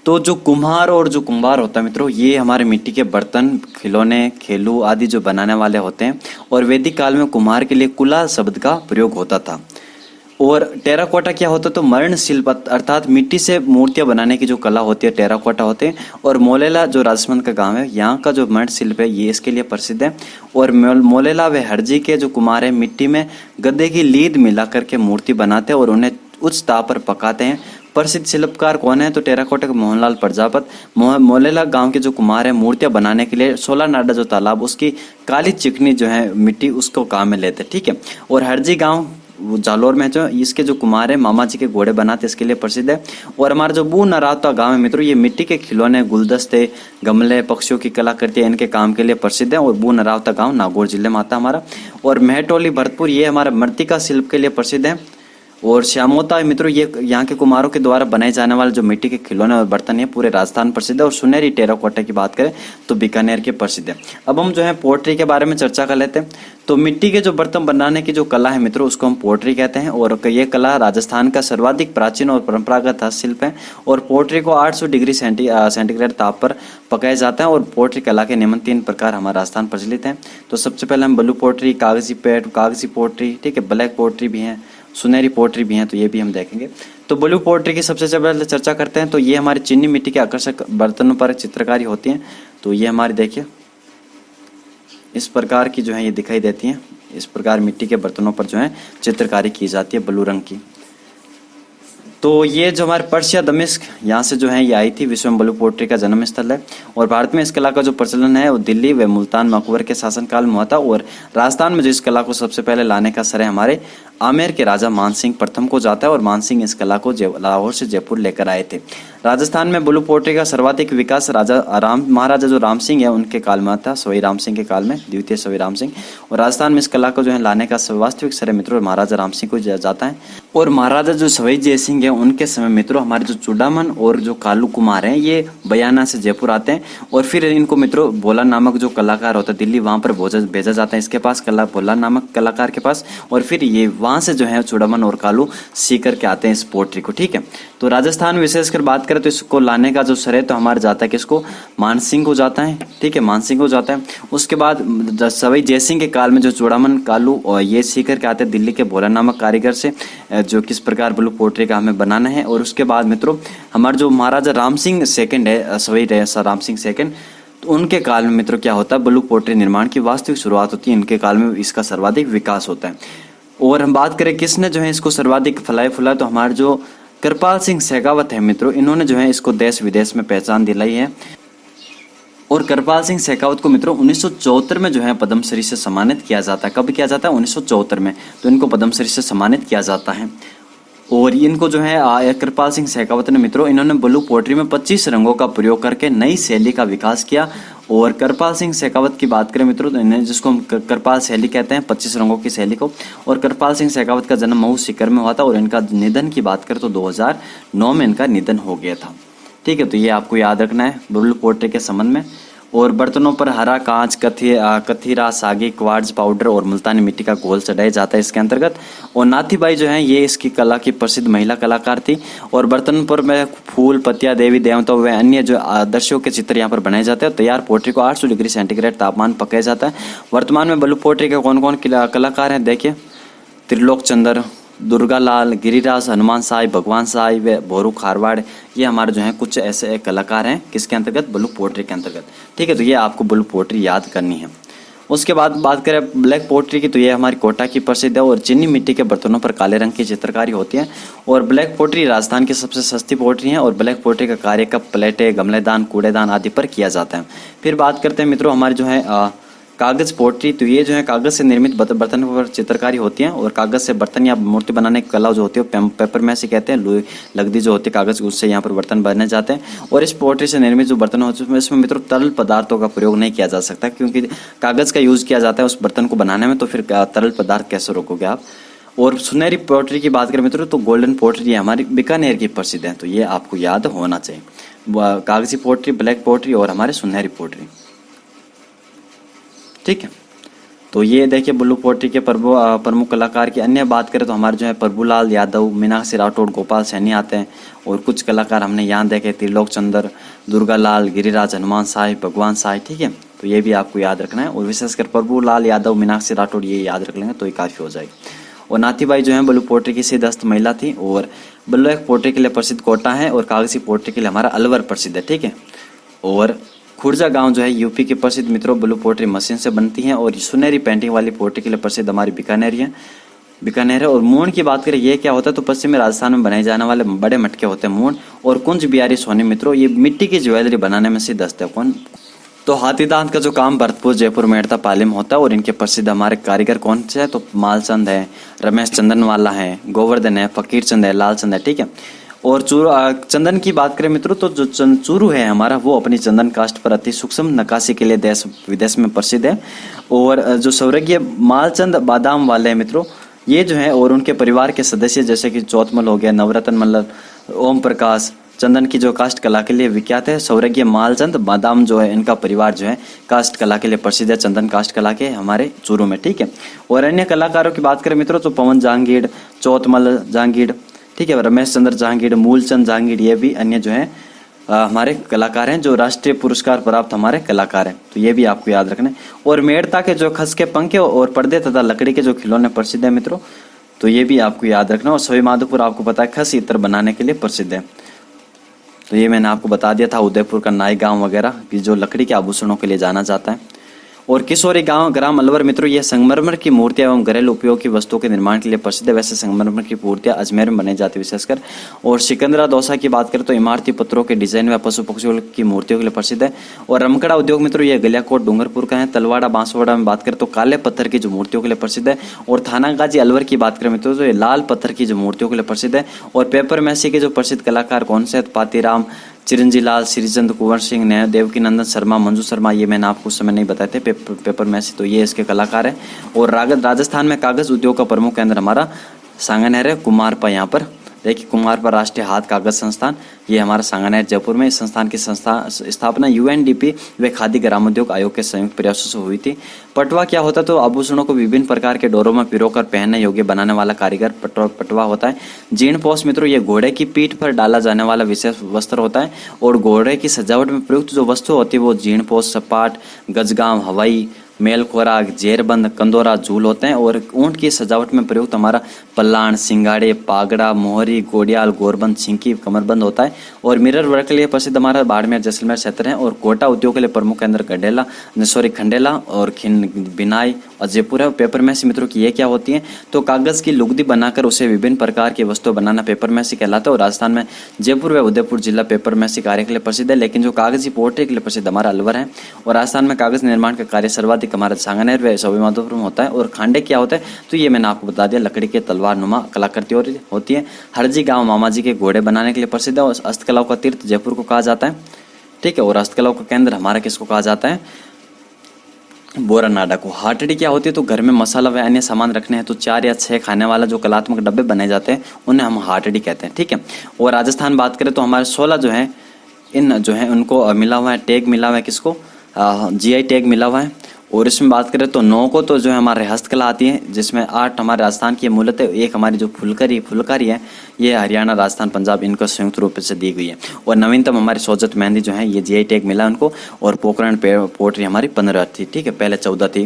तो जो कुम्हार और जो कुंभार होता है मित्रों, ये हमारे मिट्टी के बर्तन, खिलौने, खेलू आदि जो बनाने वाले होते हैं। और वैदिक काल में कुम्हार के लिए कुला शब्द का प्रयोग होता था। और टेराकोटा क्या होता है, तो मरण शिल्प अर्थात मिट्टी से मूर्तियां बनाने की जो कला होती है टेराकोटा होते हैं। और मोलेला जो राजस्थान का गांव है, यहाँ का जो मरण शिल्प है ये इसके लिए प्रसिद्ध है। और मोलेला व हरजी के जो कुम्हार है मिट्टी में गद्दे की लीद मिला करके मूर्ति बनाते हैं, और उन्हें उच्च ताप पर पकाते हैं। प्रसिद्ध शिल्पकार कौन है? तो टेराकोटा के मोहनलाल प्रजापत। मोलेला गांव के जो कुम्हार है मूर्तियां बनाने के लिए सोला नाडा जो तालाब उसकी काली चिकनी जो है मिट्टी उसको काम में लेते हैं, ठीक है। और हरजी गांव जालोर में जो इसके जो कुम्हार है मामा जी के घोड़े बनाते इसके लिए प्रसिद्ध है। और हमारा जो बू नरावता गांव है मित्रों, ये मिट्टी के खिलौने, गुलदस्ते, गमले, पक्षियों की कलाकृतियां इनके काम के लिए प्रसिद्ध है। और बू नरावता गांव नागौर जिले में आता हमारा। और मेहटोली भरतपुर ये हमारा मृतिका शिल्प के लिए प्रसिद्ध है। और श्यामोता मित्रों ये यहाँ के कुम्हारों के द्वारा बनाए जाने वाले जो मिट्टी के खिलौने और बर्तन है पूरे राजस्थान प्रसिद्ध है। और सुनहरी टेराकोटा की बात करें तो बीकानेर के प्रसिद्ध है। अब हम जो है पोट्री के बारे में चर्चा कर लेते हैं। तो मिट्टी के जो बर्तन बनाने की जो कला है मित्रों उसको हम पोट्री कहते हैं। और ये कला राजस्थान का सर्वाधिक प्राचीन और परंपरागत हस्तशिल्प है। और पोट्री को 800 डिग्री सेंटीग्रेड ताप पर पकाया जाता है। और पोट्री कला के निम्न 3 प्रकार हमारे राजस्थान प्रचलित हैं। तो सबसे पहले हम ब्लू पोट्री, कागजी पोट्री, ठीक है, ब्लैक पोट्री भी है, सुनहरी पोट्री भी हैं, तो ये भी हम देखेंगे। तो ब्लू पोट्री की सबसे पहले चर्चा करते हैं। तो ये हमारी चीनी मिट्टी के आकर्षक बर्तनों पर चित्रकारी होती है। तो ये हमारी देखिए इस प्रकार की जो है ये दिखाई देती हैं। इस प्रकार मिट्टी के बर्तनों पर जो है चित्रकारी की जाती है ब्लू रंग की। तो ये जो हमारे पर्शिया दमिश्क यहाँ से जो है ये आई थी। विश्व में ब्लू पोट्री का जन्म स्थल है। और भारत में इस कला का जो प्रचलन है वो दिल्ली व मुल्तान में अकबर के शासनकाल में हुआ था। और राजस्थान में जो इस कला को सबसे पहले लाने का श्रेय हमारे आमेर के राजा मानसिंह प्रथम को जाता है। और मानसिंह इस कला को लाहौर से जयपुर लेकर आए थे। राजस्थान में ब्लू पोट्री का सर्वाधिक विकास महाराजा जो राम सिंह है उनके काल में था, सवाई राम सिंह के काल में, द्वितीय सवाई राम सिंह। और राजस्थान में इस कला को जो है लाने का वास्तविक श्रेय मित्रों महाराजा राम सिंह को जाता है। और महाराजा जो सवाई जय सिंह है उनके समय मित्रों हमारे जो चूड़ामन और जो कालू कुमार हैं ये बयाना से जयपुर आते हैं। और फिर इनको मित्रों भोला नामक जो कलाकार होता है दिल्ली वहां पर भेजा जाता है इसके पास, भोला नामक कलाकार के पास। और फिर ये वहां से जो है चूड़ामन और कालू सीख करके आते हैं इस पोट्री को, ठीक है। तो राजस्थान में विशेषकर बात करें तो इसको लाने का जो श्रेय तो हमारे जाता है किसको? मानसिंह को जाता है, ठीक है, मानसिंह को जाता है। उसके बाद सवाई जयसिंह के काल में जो चूड़ामन कालू और ये सीख करके आते हैं दिल्ली के भोला नामक कारीगर से जो किस प्रकार ब्लू पोट्री का हमें बनाना है। और उसके बाद मित्रों हमारे जो महाराजा राम सिंह सेकंड है, सवाई राम सिंह सेकंड, तो उनके काल में मित्रों क्या होता है? ब्लू पोट्री निर्माण की वास्तविक शुरुआत होती है। इनके काल में इसका सर्वाधिक विकास होता है। और हम बात करें किसने जो है इसको सर्वाधिक फुलाया तो हमारे जो कृपाल सिंह शेखावत है मित्रों, इन्होंने जो है इसको देश विदेश में पहचान दिलाई है। और कृपाल सिंह शेखावत को मित्रों 1974 में जो है पद्मश्री से सम्मानित किया जाता है। कब किया जाता है? 1974 में। तो इनको पद्मश्री से सम्मानित किया जाता है। और इनको जो है कृपाल सिंह शेखावत ने मित्रों इन्होंने ब्लू पोट्री में 25 रंगों का प्रयोग करके नई शैली का विकास किया। और कृपाल सिंह शेखावत की बात करें मित्रों तो इन्हें जिसको हम कृपाल शैली कहते हैं, 25 रंगों की शैली को। और कृपाल सिंह शेखावत का जन्म महू सीकर में हुआ था। और इनका निधन की बात करें तो 2009 में इनका निधन हो गया था, ठीक है। तो ये आपको याद रखना है ब्लू पोट्री के संबंध में। और बर्तनों पर हरा कांच, कथीरा, सागी, क्वार्ट्ज पाउडर और मुल्तानी मिट्टी का घोल चढ़ाया जाता है इसके अंतर्गत। और नाथीबाई जो है ये इसकी कला की प्रसिद्ध महिला कलाकार थी। और बर्तन पर में फूल, पत्तियां, देवी देवताओं व अन्य जो आदर्शों के चित्र यहाँ पर बनाए जाते हैं। तैयार पोट्री को 800 डिग्री सेंटीग्रेड तापमान पकाया जाता है। वर्तमान में ब्लू पोट्री के कौन कौन कलाकार हैं देखिए, त्रिलोक चंद्र, दुर्गा लाल, गिरिराज, हनुमान साई, भगवान साई व भोरू खारवाड़, ये हमारे जो हैं कुछ ऐसे कलाकार हैं किसके अंतर्गत? ब्लू पोट्री के अंतर्गत, ठीक है। तो ये आपको ब्लू पोट्री याद करनी है। उसके बाद बात करें ब्लैक पोट्री की तो ये हमारी कोटा की प्रसिद्ध है। और चीनी मिट्टी के बर्तनों पर काले रंग की चित्रकारी होती है। और ब्लैक पोट्री राजस्थान की सबसे सस्ती पोट्री है। और ब्लैक पोट्री का कार्य कप, प्लेटें, गमलेदान, कूड़ेदान आदि पर किया जाता है। फिर बात करते हैं मित्रों हमारी जो है कागज पोट्री, तो ये जो है कागज से निर्मित बर्तन पर चित्रकारी होती है। और कागज से बर्तन या मूर्ति बनाने की कला जो होती है पेपर में से कहते हैं, लोई लगदी जो होती है कागज उससे यहाँ पर बर्तन बने जाते हैं। और इस पोट्री से निर्मित जो बर्तन होते हैं इसमें मित्रों तरल पदार्थों का प्रयोग नहीं किया जा सकता, क्योंकि कागज का यूज किया जाता है उस बर्तन को बनाने में, तो फिर तरल पदार्थ कैसे रोकोगे आप। और सुनहरी पोट्री की बात करें मित्रों तो गोल्डन पोट्री हमारी बीकानेर की प्रसिद्ध है। तो ये आपको याद होना चाहिए, कागजी पोट्री, ब्लैक पोट्री और हमारे सुनहरी पोट्री, ठीक है। तो ये देखिए ब्लू पोट्री के प्रमुख कलाकार की अन्य बात करें तो हमारे जो है प्रभुलाल यादव, मीनाक्षी राठौड़, गोपाल सैनी आते हैं। और कुछ कलाकार हमने यहाँ देखे, त्रिलोक चंद्र, दुर्गा लाल, गिरिराज, हनुमान साई, भगवान साई, ठीक है। तो ये भी आपको याद रखना है। और विशेषकर प्रभुलाल यादव, मीनाक्षी राठौड़ ये याद रख लेंगे तो ये काफ़ी हो जाएगी। और नाथीबाई जो है ब्लू पोट्री की सिद्धस्त महिला थी। और ब्लैक पोट्री के लिए प्रसिद्ध कोटा है। और कागजी पोट्री के लिए हमारा अलवर प्रसिद्ध है, ठीक है। और खुर्जा गांव जो है यूपी के प्रसिद्ध मित्रों ब्लू पोट्री मशीन से बनती हैं। और सुनहरी पेंटिंग वाली पोट्री के लिए प्रसिद्ध हमारी बीकानेर है। बीकानेर है। और मूण की बात करें ये क्या होता है, तो पश्चिमी राजस्थान में बनाए जाने वाले बड़े मटके होते हैं मूण। और कुंज बिहारी सोनी मित्रों ये मिट्टी की ज्वेलरी बनाने में सिद्धस्त है। कौन? तो हाथी दांत का जो काम भरतपुर, जयपुर, मेड़ता, पाली में होता है। और इनके प्रसिद्ध हमारे कारीगर कौन से है, तो मालचंद है, रमेश चंदनवाला है, गोवर्धन है, फकीर चंद है, लालचंद है, ठीक है। और चंदन की बात करें मित्रों, तो जो चूरू है हमारा, वो अपनी चंदन कास्ट पर अति सूक्ष्म नक्काशी के लिए देश विदेश में प्रसिद्ध है। और जो स्वर्गीय मालचंद बादाम वाले हैं मित्रों, ये जो है और उनके परिवार के सदस्य जैसे कि चौथमल हो गया, नवरत्न मल्ल, ओम प्रकाश, चंदन की जो कास्ट कला के लिए विख्यात है। स्वर्गीय मालचंद बादाम जो है इनका परिवार जो है कास्ट कला के लिए प्रसिद्ध है, चंदन कास्ट कला के हमारे चूरू में, ठीक है। और अन्य कलाकारों की बात करें मित्रों, तो पवन जहांगीर, चौथमल जहांगीर, ठीक है, रमेश चंद्र जहांगीर, मूलचंद जहांगीर, ये भी अन्य जो है हमारे कलाकार हैं जो राष्ट्रीय पुरस्कार प्राप्त हमारे कलाकार हैं। तो ये भी आपको याद रखना है। और मेड़ता के जो खस के पंखे और पर्दे तथा लकड़ी के जो खिलौने प्रसिद्ध है मित्रों, तो ये भी आपको याद रखना। और सवाई माधोपुर आपको पता है खस इत्र बनाने के लिए प्रसिद्ध है। तो ये मैंने आपको बता दिया था। उदयपुर का नाई गांव वगैरह की जो लकड़ी के आभूषणों के लिए जाना जाता है। और किशोरी गांव ग्राम अलवर मित्रों, ये संगमरमर की मूर्तियां एवं घरेलू उपयोग की वस्तुओं के निर्माण के लिए प्रसिद्ध है। वैसे संगमरमर की मूर्तियां अजमेर में बनाई जाती है विशेषकर। और सिकंदरा दौसा की बात करें तो इमारती पत्थरों के डिजाइन व पशु पक्षियों की मूर्तियों के लिए प्रसिद्ध है। और रमकड़ा उद्योग मित्रों, ये गलियाकोट डूंगरपुर का है। तलवाड़ा बांसवाड़ा में बात करें तो काले पत्थर की जो मूर्तियों के लिए प्रसिद्ध है। और थानागाजी अलवर की बात करें मित्रों, तो ये लाल पत्थर की जो मूर्तियों के लिए प्रसिद्ध है। और पेपर मैसी के जो प्रसिद्ध कलाकार कौन से, पातीराम, चिरंजी लाल, श्रीचंद, कुंवर सिंह, देवकी नंदन शर्मा, मंजू शर्मा, ये मैंने आपको उस समय नहीं बताए थे पेपर मैसी, तो ये इसके कलाकार हैं। और राजस्थान में कागज उद्योग का प्रमुख केंद्र हमारा सांगानेर है, कुमारपा। यहाँ पर देखिए कुमारपा राष्ट्रीय हाथ कागज संस्थान, ये हमारा सांगानेर जयपुर में। इस संस्थान की स्थापना UNDP व खादी ग्रामोद्योग आयोग के संयुक्त प्रयासों से हुई थी। पटवा क्या होता है, तो आभूषणों को विभिन्न प्रकार के डोरों में पिरोकर पहनने योग्य बनाने वाला कारीगर पटवा होता है। जीर्ण पोष मित्रों, ये घोड़े की पीठ पर डाला जाने वाला विशेष वस्त्र होता है। और घोड़े की सजावट में प्रयुक्त जो वस्तु होती है वो जीर्ण पोष, सपाट, गजगाम, हवाई, मेल खोराक, जेरबंद, कंदोरा, झूल होते हैं। और ऊंट की सजावट में प्रयुक्त हमारा पल्लाण, सिंगाड़े, पागड़ा, मोहरी, गोडियाल, गोरबंद, छिंकी, कमरबंद होता है। और मिरर वर्क के लिए प्रसिद्ध हमारा बाड़मेर, जैसलमेर क्षेत्र है। और कोटा उद्योग के लिए प्रमुख केंद्र खंडेला और बिनाई और जयपुर है। पेपर मैसी मित्रों की ये क्या होती है, तो कागज की लुगदी बनाकर उसे विभिन्न प्रकार की वस्तु बनाना पेपर मैसी कहलाता है। और राजस्थान में जयपुर व उदयपुर जिला पेपर मैसी कार्य के लिए प्रसिद्ध है। लेकिन जो कागजी पोट्री के लिए प्रसिद्ध हमारा अलवर है। और राजस्थान में कागज निर्माण का कार्य सर्वाधिक हमारा सांगानेर व सवाई माधोपुर में होता है। और खांडे क्या होता है, तो ये मैंने आपको बता दिया, लकड़ी के तलवार नुमा कलाकृति होती है। हरजी गांव मामा जी के घोड़े बनाने के लिए प्रसिद्ध है। और हस्तकलाओं का तीर्थ जयपुर को कहा जाता है, ठीक है। और हस्तकलाओं का केंद्र हमारा किसको कहा जाता है, बोरानाडा को। हाटड़ी क्या होती है, तो घर में मसाला व अन्य सामान रखने हैं तो 4 या 6 खाने वाला जो कलात्मक डब्बे बनाए जाते हैं उन्हें हम हाटड़ी कहते हैं, ठीक है। और राजस्थान बात करें तो हमारे 16 जो है इन जो है उनको मिला हुआ है, टैग मिला हुआ है, किसको, GI टैग मिला हुआ है। और इसमें बात करें तो 9 को तो जो है हमारे हस्तकला आती है, जिसमें 8 हमारे राजस्थान की मूलत है। एक हमारी जो फुलकारी है ये हरियाणा, राजस्थान, पंजाब इनको संयुक्त रूप से दी गई है। और नवीनतम हमारी सोजत मेहंदी जो है ये GI टैग मिला उनको। और पोखरण पोट्री हमारी 15 थी, ठीक है, पहले 14 थी।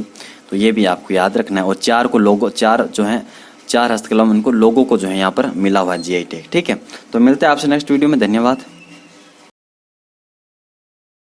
तो ये भी आपको याद रखना है। और 4 को लोगो, 4 जो है 4 हस्तकला उनको लोगों को जो है यहाँ पर मिला हुआ है GI टैग, ठीक है। तो मिलते हैं आपसे नेक्स्ट वीडियो में, धन्यवाद।